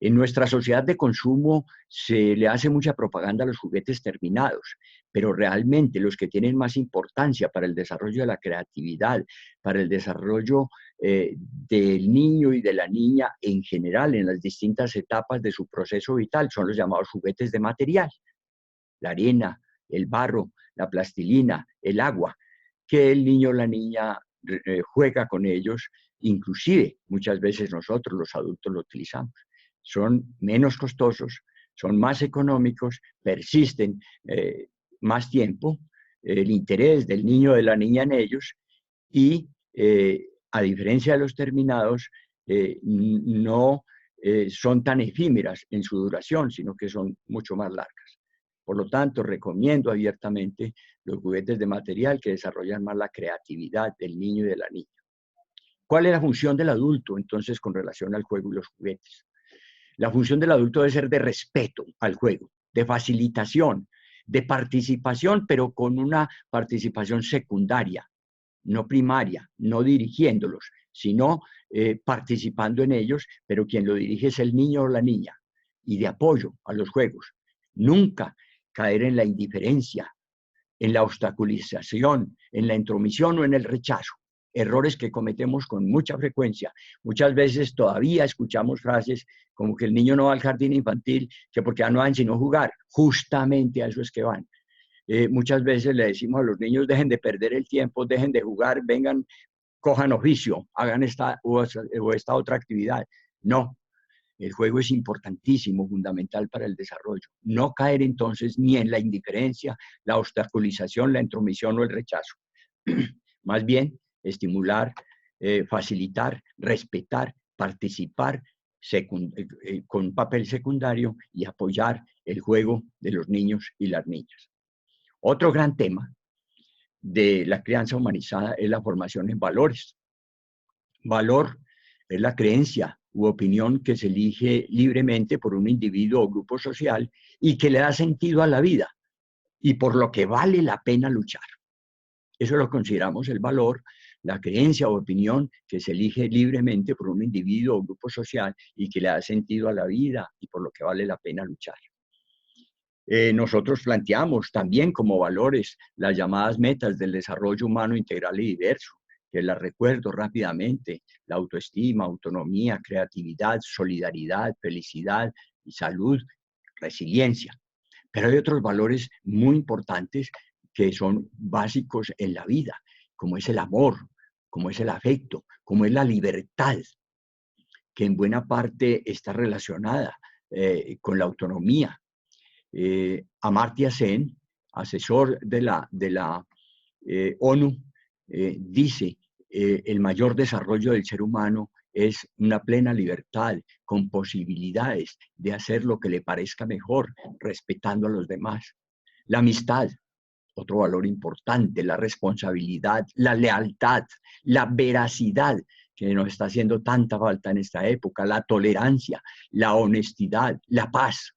En nuestra sociedad de consumo se le hace mucha propaganda a los juguetes terminados, pero realmente los que tienen más importancia para el desarrollo de la creatividad, para el desarrollo del niño y de la niña en general en las distintas etapas de su proceso vital son los llamados juguetes de material, la arena, el barro, la plastilina, el agua, que el niño o la niña juega con ellos, inclusive muchas veces nosotros los adultos lo utilizamos. Son menos costosos, son más económicos, persisten más tiempo, el interés del niño o de la niña en ellos y a diferencia de los terminados, no son tan efímeras en su duración, sino que son mucho más largas. Por lo tanto, recomiendo abiertamente los juguetes de material que desarrollan más la creatividad del niño y de la niña. ¿Cuál es la función del adulto, entonces, con relación al juego y los juguetes? La función del adulto debe ser de respeto al juego, de facilitación, de participación, pero con una participación secundaria, no primaria, no dirigiéndolos, sino participando en ellos, pero quien lo dirige es el niño o la niña, y de apoyo a los juegos. Nunca caer en la indiferencia, en la obstaculización, en la intromisión o en el rechazo. Errores que cometemos con mucha frecuencia. Muchas veces todavía escuchamos frases como que el niño no va al jardín infantil, que porque ya no van sino jugar. Justamente a eso es que van. Muchas veces le decimos a los niños, dejen de perder el tiempo, dejen de jugar, vengan, cojan oficio, hagan esta o esta otra actividad. No, el juego es importantísimo, fundamental para el desarrollo. No caer entonces ni en la indiferencia, la obstaculización, la intromisión o el rechazo. Más bien, estimular, facilitar, respetar, participar con papel secundario y apoyar el juego de los niños y las niñas. Otro gran tema de la crianza humanizada es la formación en valores. Valor es la creencia u opinión que se elige libremente por un individuo o grupo social y que le da sentido a la vida y por lo que vale la pena luchar. Eso lo consideramos el valor, la creencia o opinión que se elige libremente por un individuo o grupo social y que le da sentido a la vida y por lo que vale la pena luchar. Nosotros planteamos también como valores las llamadas metas del desarrollo humano integral y diverso, que las recuerdo rápidamente: la autoestima, autonomía, creatividad, solidaridad, felicidad y salud, resiliencia. Pero hay otros valores muy importantes que son básicos en la vida, como es el amor, como es el afecto, como es la libertad, que en buena parte está relacionada con la autonomía. Amartya Sen, asesor de la ONU, dice, el mayor desarrollo del ser humano es una plena libertad, con posibilidades de hacer lo que le parezca mejor, respetando a los demás. La amistad, otro valor importante, la responsabilidad, la lealtad, la veracidad, que nos está haciendo tanta falta en esta época, la tolerancia, la honestidad, la paz,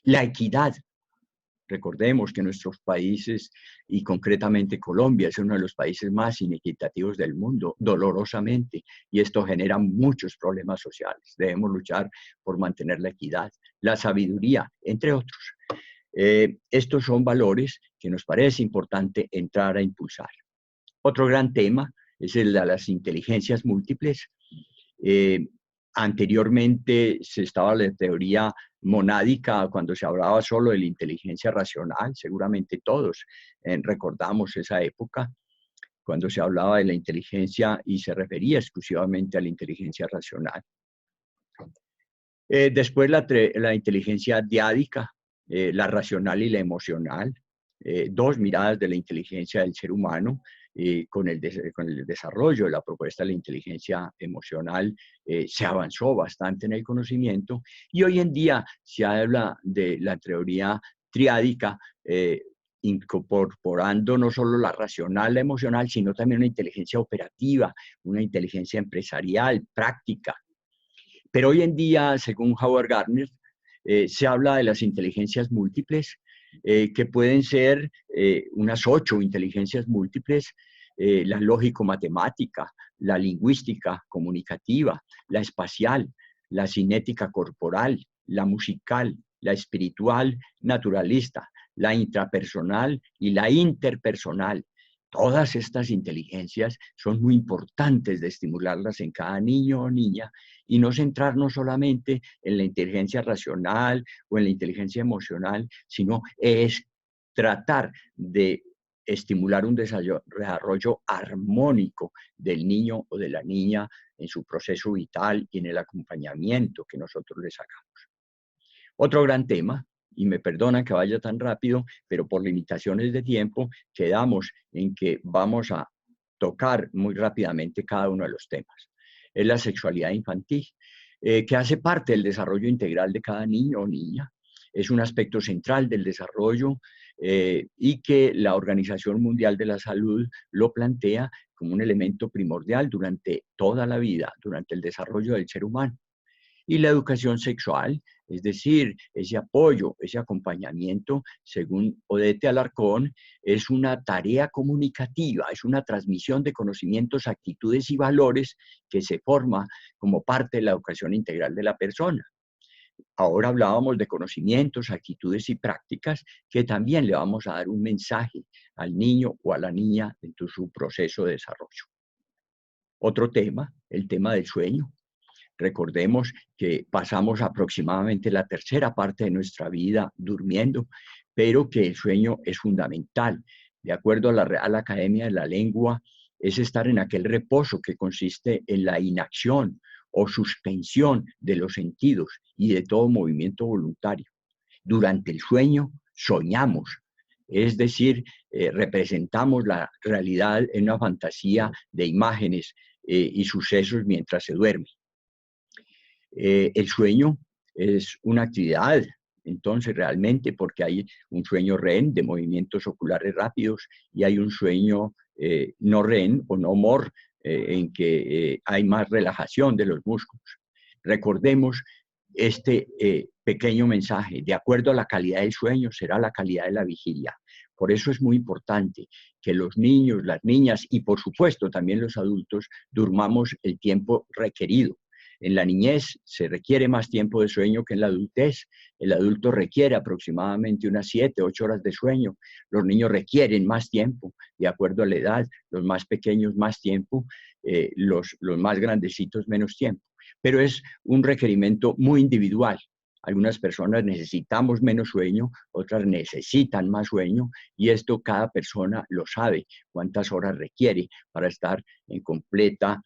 la equidad. Recordemos que nuestros países, y concretamente Colombia, es uno de los países más inequitativos del mundo, dolorosamente, y esto genera muchos problemas sociales. Debemos luchar por mantener la equidad, la sabiduría, entre otros. Estos son valores que nos parece importante entrar a impulsar. Otro gran tema es el de las inteligencias múltiples. Anteriormente se estaba la teoría monádica cuando se hablaba solo de la inteligencia racional. Seguramente todos recordamos esa época cuando se hablaba de la inteligencia y se refería exclusivamente a la inteligencia racional. Después la inteligencia diádica, la racional y la emocional, dos miradas de la inteligencia del ser humano. Con el desarrollo de la propuesta de la inteligencia emocional se avanzó bastante en el conocimiento y hoy en día se habla de la teoría triádica, incorporando no solo la racional, la emocional, sino también una inteligencia operativa, una inteligencia empresarial, práctica. Pero hoy en día, según Howard Gardner, se habla de las inteligencias múltiples, que pueden ser unas 8 inteligencias múltiples: la lógico-matemática, la lingüística comunicativa, la espacial, la cinética corporal, la musical, la espiritual, naturalista, la intrapersonal y la interpersonal. Todas estas inteligencias son muy importantes de estimularlas en cada niño o niña y no centrarnos solamente en la inteligencia racional o en la inteligencia emocional, sino es tratar de estimular un desarrollo armónico del niño o de la niña en su proceso vital y en el acompañamiento que nosotros les hagamos. Otro gran tema, y me perdonan que vaya tan rápido, pero por limitaciones de tiempo quedamos en que vamos a tocar muy rápidamente cada uno de los temas. Es la sexualidad infantil, que hace parte del desarrollo integral de cada niño o niña. Es un aspecto central del desarrollo y que la Organización Mundial de la Salud lo plantea como un elemento primordial durante toda la vida, durante el desarrollo del ser humano. Y la educación sexual, es decir, ese apoyo, ese acompañamiento, según Odete Alarcón, es una tarea comunicativa, es una transmisión de conocimientos, actitudes y valores que se forma como parte de la educación integral de la persona. Ahora hablábamos de conocimientos, actitudes y prácticas que también le vamos a dar un mensaje al niño o a la niña en su proceso de desarrollo. Otro tema, el tema del sueño. Recordemos que pasamos aproximadamente la tercera parte de nuestra vida durmiendo, pero que el sueño es fundamental. De acuerdo a la Real Academia de la Lengua, es estar en aquel reposo que consiste en la inacción o suspensión de los sentidos y de todo movimiento voluntario. Durante el sueño soñamos, es decir, representamos la realidad en una fantasía de imágenes y sucesos mientras se duerme. El sueño es una actividad, entonces realmente, porque hay un sueño REM de movimientos oculares rápidos y hay un sueño no REM o no MOR en que hay más relajación de los músculos. Recordemos este pequeño mensaje: de acuerdo a la calidad del sueño será la calidad de la vigilia. Por eso es muy importante que los niños, las niñas y por supuesto también los adultos durmamos el tiempo requerido. En la niñez se requiere más tiempo de sueño que en la adultez. El adulto requiere aproximadamente unas 7, 8 horas de sueño. Los niños requieren más tiempo, de acuerdo a la edad. Los más pequeños más tiempo, los más grandecitos menos tiempo. Pero es un requerimiento muy individual. Algunas personas necesitamos menos sueño, otras necesitan más sueño, y esto cada persona lo sabe, cuántas horas requiere para estar en completa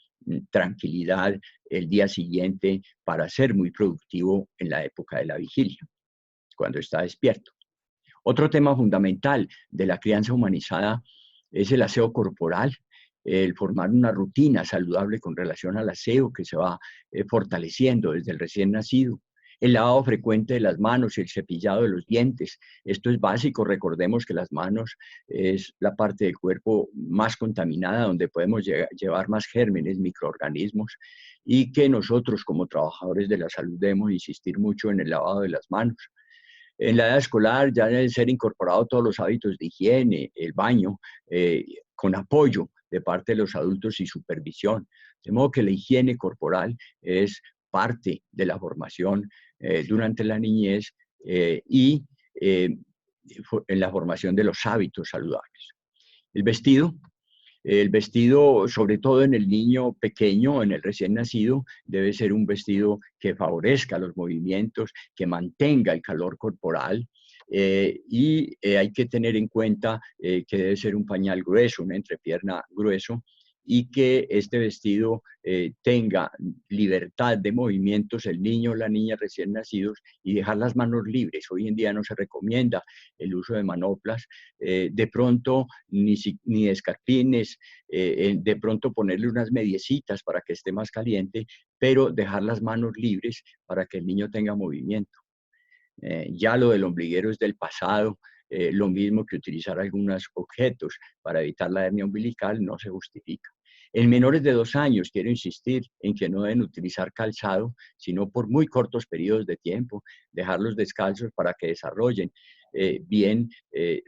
tranquilidad el día siguiente, para ser muy productivo en la época de la vigilia, cuando está despierto. Otro tema fundamental de la crianza humanizada es el aseo corporal, el formar una rutina saludable con relación al aseo que se va fortaleciendo desde el recién nacido. El lavado frecuente de las manos y el cepillado de los dientes. Esto es básico. Recordemos que las manos es la parte del cuerpo más contaminada, donde podemos llevar más gérmenes, microorganismos, y que nosotros como trabajadores de la salud debemos insistir mucho en el lavado de las manos. En la edad escolar ya deben ser incorporados todos los hábitos de higiene, el baño, con apoyo de parte de los adultos y supervisión. De modo que la higiene corporal es parte de la formación durante la niñez y en la formación de los hábitos saludables. El vestido, sobre todo en el niño pequeño, en el recién nacido, debe ser un vestido que favorezca los movimientos, que mantenga el calor corporal. Y hay que tener en cuenta que debe ser un pañal grueso, una entrepierna grueso, y que este vestido tenga libertad de movimientos, el niño o la niña recién nacidos, y dejar las manos libres. Hoy en día no se recomienda el uso de manoplas, de pronto ni escarpines, de pronto ponerle unas mediecitas para que esté más caliente, pero dejar las manos libres para que el niño tenga movimiento. Ya lo del ombliguero es del pasado. Lo mismo que utilizar algunos objetos para evitar la hernia umbilical no se justifica. En menores de 2 años, quiero insistir en que no deben utilizar calzado, sino por muy cortos periodos de tiempo, dejarlos descalzos para que desarrollen bien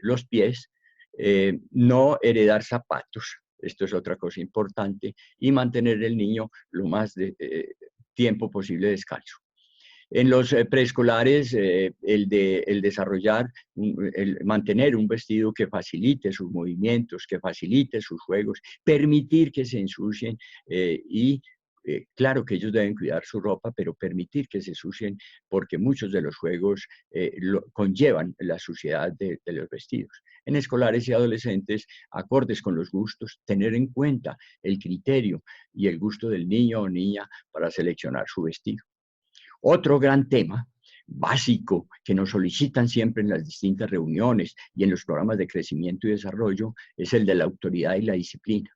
los pies, no heredar zapatos, esto es otra cosa importante, y mantener el niño lo más tiempo posible de descanso. En los preescolares, el desarrollar, el mantener un vestido que facilite sus movimientos, que facilite sus juegos, permitir que se ensucien y claro que ellos deben cuidar su ropa, pero permitir que se ensucien porque muchos de los juegos conllevan la suciedad de los vestidos. En escolares y adolescentes, acordes con los gustos, tener en cuenta el criterio y el gusto del niño o niña para seleccionar su vestido. Otro gran tema básico que nos solicitan siempre en las distintas reuniones y en los programas de crecimiento y desarrollo es el de la autoridad y la disciplina.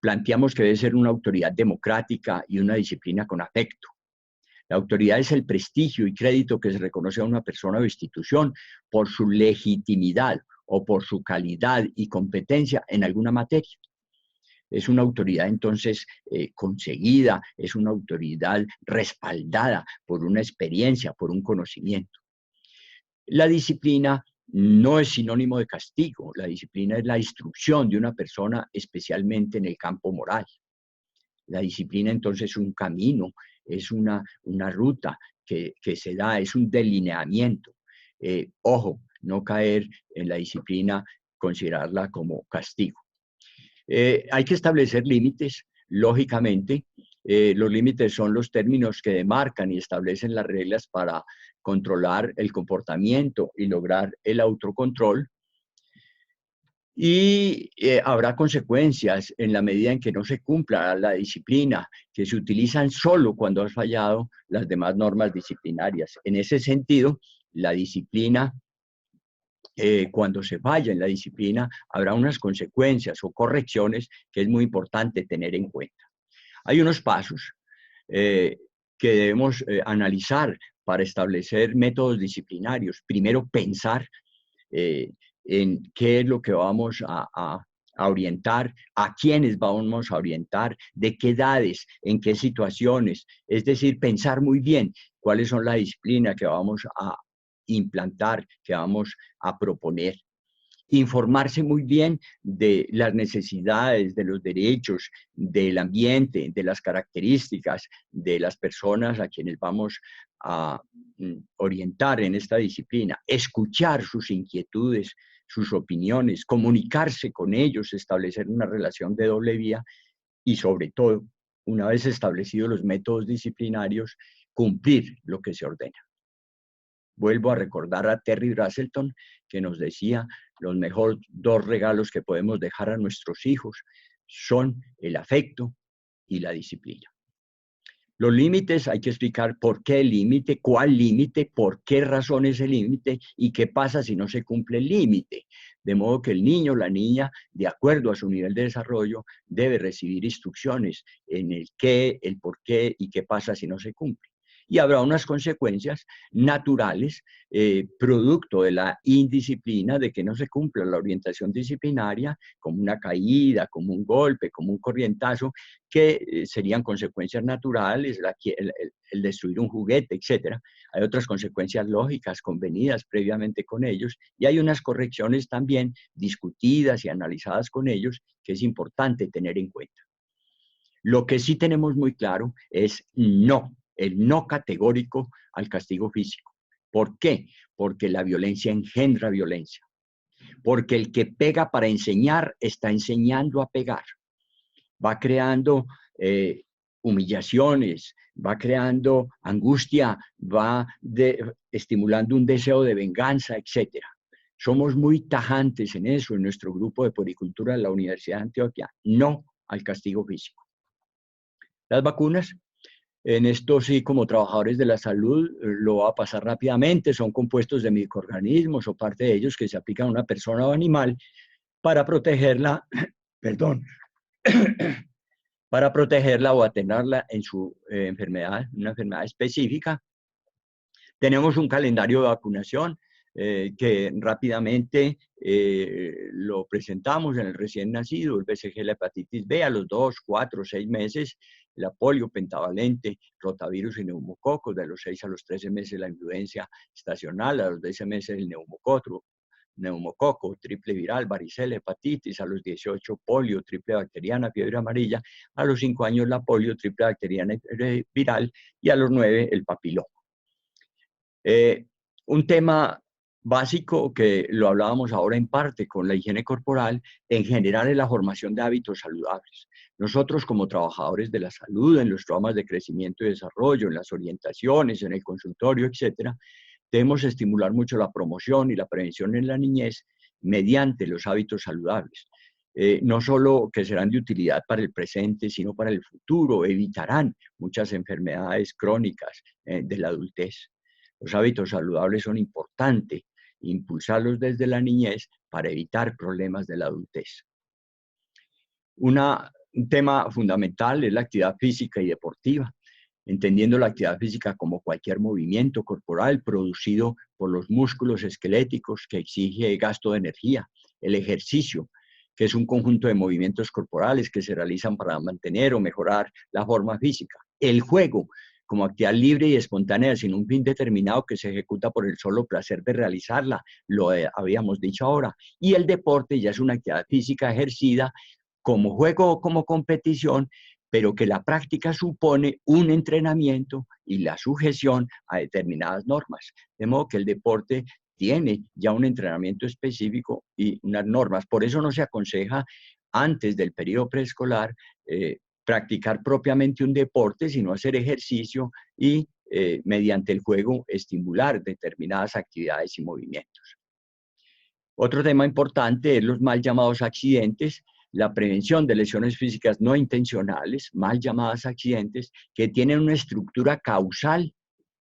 Planteamos que debe ser una autoridad democrática y una disciplina con afecto. La autoridad es el prestigio y crédito que se reconoce a una persona o institución por su legitimidad o por su calidad y competencia en alguna materia. Es una autoridad entonces conseguida, es una autoridad respaldada por una experiencia, por un conocimiento. La disciplina no es sinónimo de castigo, la disciplina es la instrucción de una persona especialmente en el campo moral. La disciplina entonces es un camino, es una ruta que se da, es un delineamiento. Ojo, no caer en la disciplina, considerarla como castigo. Hay que establecer límites, lógicamente. Los límites son los términos que demarcan y establecen las reglas para controlar el comportamiento y lograr el autocontrol. Y habrá consecuencias en la medida en que no se cumpla la disciplina, que se utilizan solo cuando has fallado las demás normas disciplinarias. En ese sentido, la disciplina cuando se falla en la disciplina, habrá unas consecuencias o correcciones que es muy importante tener en cuenta. Hay unos pasos que debemos analizar para establecer métodos disciplinarios. Primero, pensar en qué es lo que vamos a orientar, a quiénes vamos a orientar, de qué edades, en qué situaciones. Es decir, pensar muy bien cuáles son la disciplina que vamos a implantar, que vamos a proponer. Informarse muy bien de las necesidades, de los derechos, del ambiente, de las características de las personas a quienes vamos a orientar en esta disciplina, escuchar sus inquietudes, sus opiniones, comunicarse con ellos, establecer una relación de doble vía y sobre todo, una vez establecidos los métodos disciplinarios, cumplir lo que se ordena. Vuelvo a recordar a Terry Russellton, que nos decía, los mejores dos regalos que podemos dejar a nuestros hijos son el afecto y la disciplina. Los límites, hay que explicar por qué el límite, cuál límite, por qué razón es el límite y qué pasa si no se cumple el límite. De modo que el niño o la niña, de acuerdo a su nivel de desarrollo, debe recibir instrucciones en el qué, el por qué y qué pasa si no se cumple. Y habrá unas consecuencias naturales, producto de la indisciplina, de que no se cumpla la orientación disciplinaria, como una caída, como un golpe, como un corrientazo, que serían consecuencias naturales, el destruir un juguete, etc. Hay otras consecuencias lógicas, convenidas previamente con ellos, y hay unas correcciones también discutidas y analizadas con ellos, que es importante tener en cuenta. Lo que sí tenemos muy claro es no, el no categórico al castigo físico. ¿Por qué? Porque la violencia engendra violencia. Porque el que pega para enseñar está enseñando a pegar. Va creando humillaciones, va creando angustia, va estimulando un deseo de venganza, etc. Somos muy tajantes en eso, en nuestro grupo de Poricultura de la Universidad de Antioquia. No al castigo físico. Las vacunas, en esto sí, como trabajadores de la salud, lo va a pasar rápidamente, son compuestos de microorganismos o parte de ellos que se aplican a una persona o animal para protegerla, perdón, para protegerla o atenerla en su enfermedad, una enfermedad específica. Tenemos un calendario de vacunación que rápidamente lo presentamos en el recién nacido, el BCG, la hepatitis B, a los 2, 4, 6 meses, la polio pentavalente, rotavirus y neumococos, de los 6 a los 13 meses la influencia estacional, a los 12 meses el neumococo, neumococo, triple viral, varicela, hepatitis, a los 18 polio, triple bacteriana, fiebre amarilla, a los 5 años la polio, triple bacteriana viral y a los 9 el papiloma. Un tema básico que lo hablábamos ahora en parte con la higiene corporal, en general es la formación de hábitos saludables. Nosotros como trabajadores de la salud, en los programas de crecimiento y desarrollo, en las orientaciones, en el consultorio, etcétera, debemos estimular mucho la promoción y la prevención en la niñez mediante los hábitos saludables. No solo que serán de utilidad para el presente, sino para el futuro, evitarán muchas enfermedades crónicas de la adultez. Los hábitos saludables son importantes, impulsarlos desde la niñez para evitar problemas de la adultez. Un tema fundamental es la actividad física y deportiva, entendiendo la actividad física como cualquier movimiento corporal producido por los músculos esqueléticos que exige gasto de energía, el ejercicio, que es un conjunto de movimientos corporales que se realizan para mantener o mejorar la forma física, el juego, como actividad libre y espontánea sin un fin determinado que se ejecuta por el solo placer de realizarla, lo habíamos dicho ahora, y el deporte ya es una actividad física ejercida como juego o como competición, pero que la práctica supone un entrenamiento y la sujeción a determinadas normas. De modo que el deporte tiene ya un entrenamiento específico y unas normas. Por eso no se aconseja antes del periodo preescolar practicar propiamente un deporte, sino hacer ejercicio y mediante el juego estimular determinadas actividades y movimientos. Otro tema importante es los mal llamados accidentes, la prevención de lesiones físicas no intencionales, mal llamadas accidentes, que tienen una estructura causal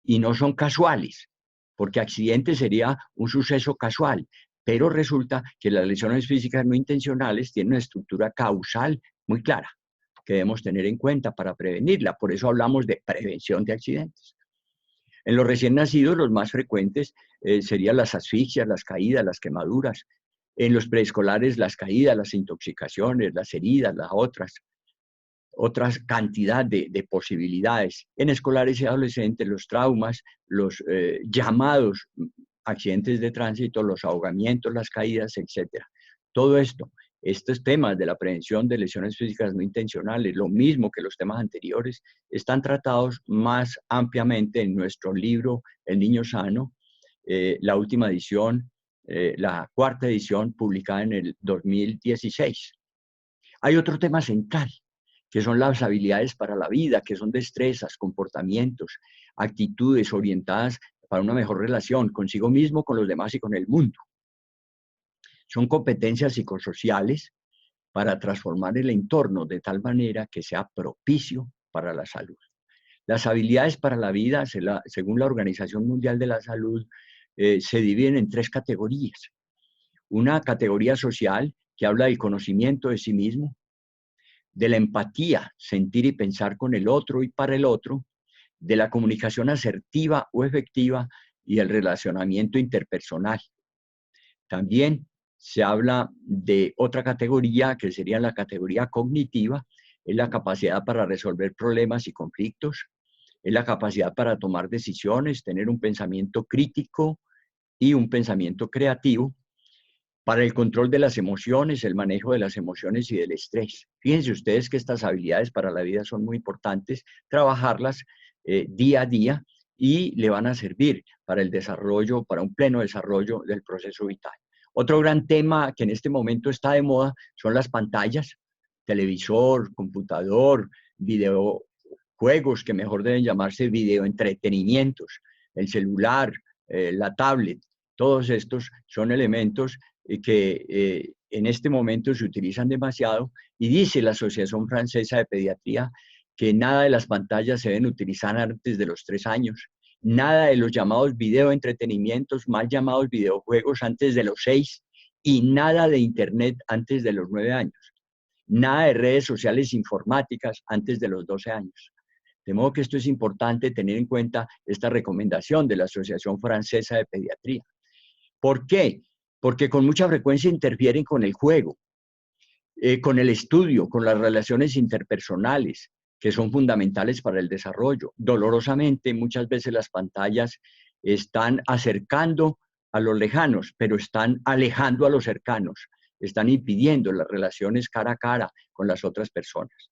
y no son casuales, porque accidente sería un suceso casual, pero resulta que las lesiones físicas no intencionales tienen una estructura causal muy clara, que debemos tener en cuenta para prevenirla. Por eso hablamos de prevención de accidentes. En los recién nacidos, los más frecuentes serían las asfixias, las caídas, las quemaduras. En los preescolares, las caídas, las intoxicaciones, las heridas, las otras cantidad de posibilidades. En escolares y adolescentes, los traumas, los llamados accidentes de tránsito, los ahogamientos, las caídas, etc. Todo esto, estos temas de la prevención de lesiones físicas no intencionales, lo mismo que los temas anteriores, están tratados más ampliamente en nuestro libro El Niño Sano, la última edición, la cuarta edición publicada en el 2016. Hay otro tema central, que son las habilidades para la vida, que son destrezas, comportamientos, actitudes orientadas para una mejor relación consigo mismo, con los demás y con el mundo. Son competencias psicosociales para transformar el entorno de tal manera que sea propicio para la salud. Las habilidades para la vida, según la Organización Mundial de la Salud, se dividen en 3 categorías. Una categoría social que habla del conocimiento de sí mismo, de la empatía, sentir y pensar con el otro y para el otro, de la comunicación asertiva o efectiva y el relacionamiento interpersonal. También se habla de otra categoría que sería la categoría cognitiva, es la capacidad para resolver problemas y conflictos, es la capacidad para tomar decisiones, tener un pensamiento crítico y un pensamiento creativo, para el control de las emociones, el manejo de las emociones y del estrés. Fíjense ustedes que estas habilidades para la vida son muy importantes, trabajarlas día a día y le van a servir para el desarrollo, para un pleno desarrollo del proceso vital. Otro gran tema que en este momento está de moda son las pantallas, televisor, computador, videojuegos, que mejor deben llamarse videoentretenimientos, el celular, la tablet. Todos estos son elementos que en este momento se utilizan demasiado, y dice la Asociación Francesa de Pediatría que nada de las pantallas se deben utilizar antes de los 3 años, nada de los llamados videoentretenimientos, mal llamados videojuegos, antes de los 6, y nada de internet antes de los 9 años, nada de redes sociales informáticas antes de los 12 años. De modo que esto es importante tener en cuenta esta recomendación de la Asociación Francesa de Pediatría. ¿Por qué? Porque con mucha frecuencia interfieren con el juego, con el estudio, con las relaciones interpersonales, que son fundamentales para el desarrollo. Dolorosamente, muchas veces las pantallas están acercando a los lejanos, pero están alejando a los cercanos, están impidiendo las relaciones cara a cara con las otras personas.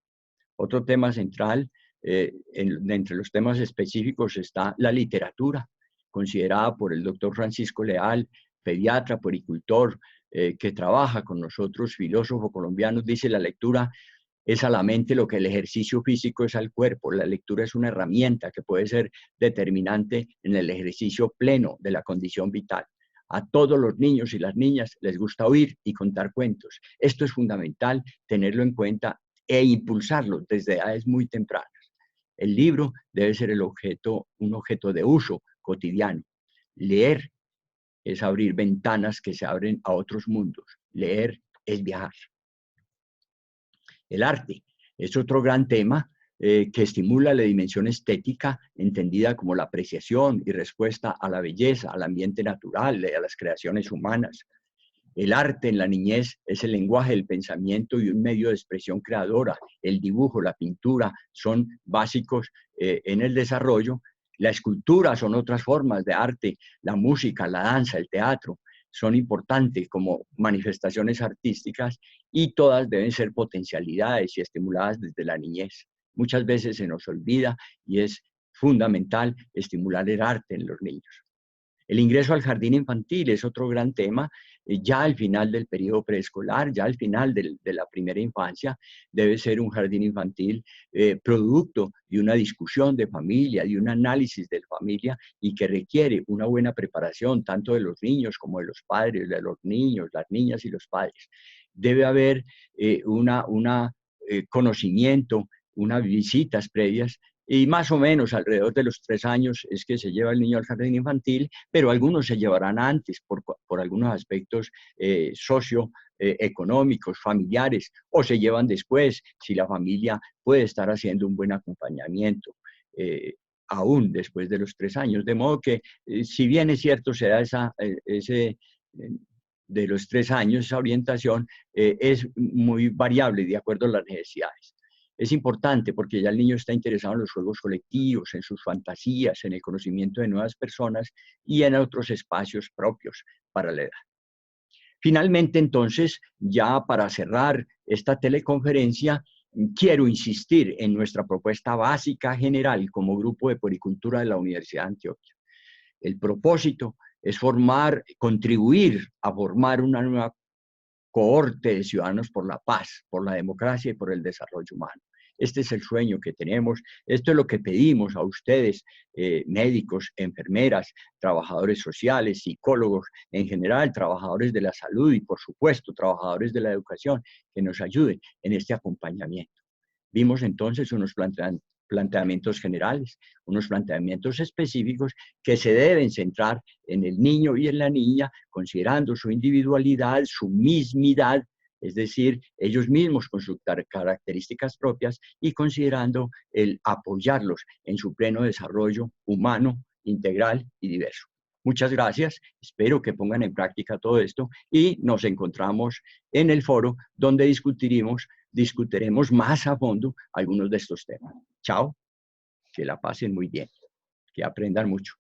Otro tema central, entre los temas específicos, está la literatura, considerada por el doctor Francisco Leal, pediatra, puericultor, que trabaja con nosotros, filósofo colombiano. Dice: la lectura es a la mente lo que el ejercicio físico es al cuerpo. La lectura es una herramienta que puede ser determinante en el ejercicio pleno de la condición vital. A todos los niños y las niñas les gusta oír y contar cuentos. Esto es fundamental tenerlo en cuenta e impulsarlo desde edades muy tempranas. El libro debe ser un objeto de uso cotidiano. Leer es abrir ventanas que se abren a otros mundos. Leer es viajar. El arte es otro gran tema que estimula la dimensión estética, entendida como la apreciación y respuesta a la belleza, al ambiente natural, a las creaciones humanas. El arte en la niñez es el lenguaje del pensamiento y un medio de expresión creadora. El dibujo, la pintura son básicos en el desarrollo. La escultura son otras formas de arte. La música, la danza, el teatro son importantes como manifestaciones artísticas y todas deben ser potencialidades y estimuladas desde la niñez. Muchas veces se nos olvida y es fundamental estimular el arte en los niños. El ingreso al jardín infantil es otro gran tema. Ya al final del periodo preescolar, ya al final de la primera infancia, debe ser un jardín infantil producto de una discusión de familia, de un análisis de familia, y que requiere una buena preparación tanto de los niños como de los padres, de los niños, las niñas y los padres. Debe haber un conocimiento, unas visitas previas, y más o menos alrededor de los 3 años es que se lleva el niño al jardín infantil, pero algunos se llevarán antes por algunos aspectos socioeconómicos, familiares, o se llevan después si la familia puede estar haciendo un buen acompañamiento, aún después de los 3 años. De modo que, si bien es cierto, se da de los 3 años, esa orientación es muy variable de acuerdo a las necesidades. Es importante porque ya el niño está interesado en los juegos colectivos, en sus fantasías, en el conocimiento de nuevas personas y en otros espacios propios para la edad. Finalmente, entonces, ya para cerrar esta teleconferencia, quiero insistir en nuestra propuesta básica general como grupo de puericultura de la Universidad de Antioquia. El propósito es contribuir a formar una nueva cohorte de ciudadanos por la paz, por la democracia y por el desarrollo humano. Este es el sueño que tenemos, esto es lo que pedimos a ustedes, médicos, enfermeras, trabajadores sociales, psicólogos, en general, trabajadores de la salud y, por supuesto, trabajadores de la educación, que nos ayuden en este acompañamiento. Vimos entonces unos planteamientos generales, unos planteamientos específicos que se deben centrar en el niño y en la niña, considerando su individualidad, su mismidad, es decir, ellos mismos con sus características propias, y considerando el apoyarlos en su pleno desarrollo humano, integral y diverso. Muchas gracias, espero que pongan en práctica todo esto y nos encontramos en el foro donde discutiremos más a fondo algunos de estos temas. Chao, que la pasen muy bien, que aprendan mucho.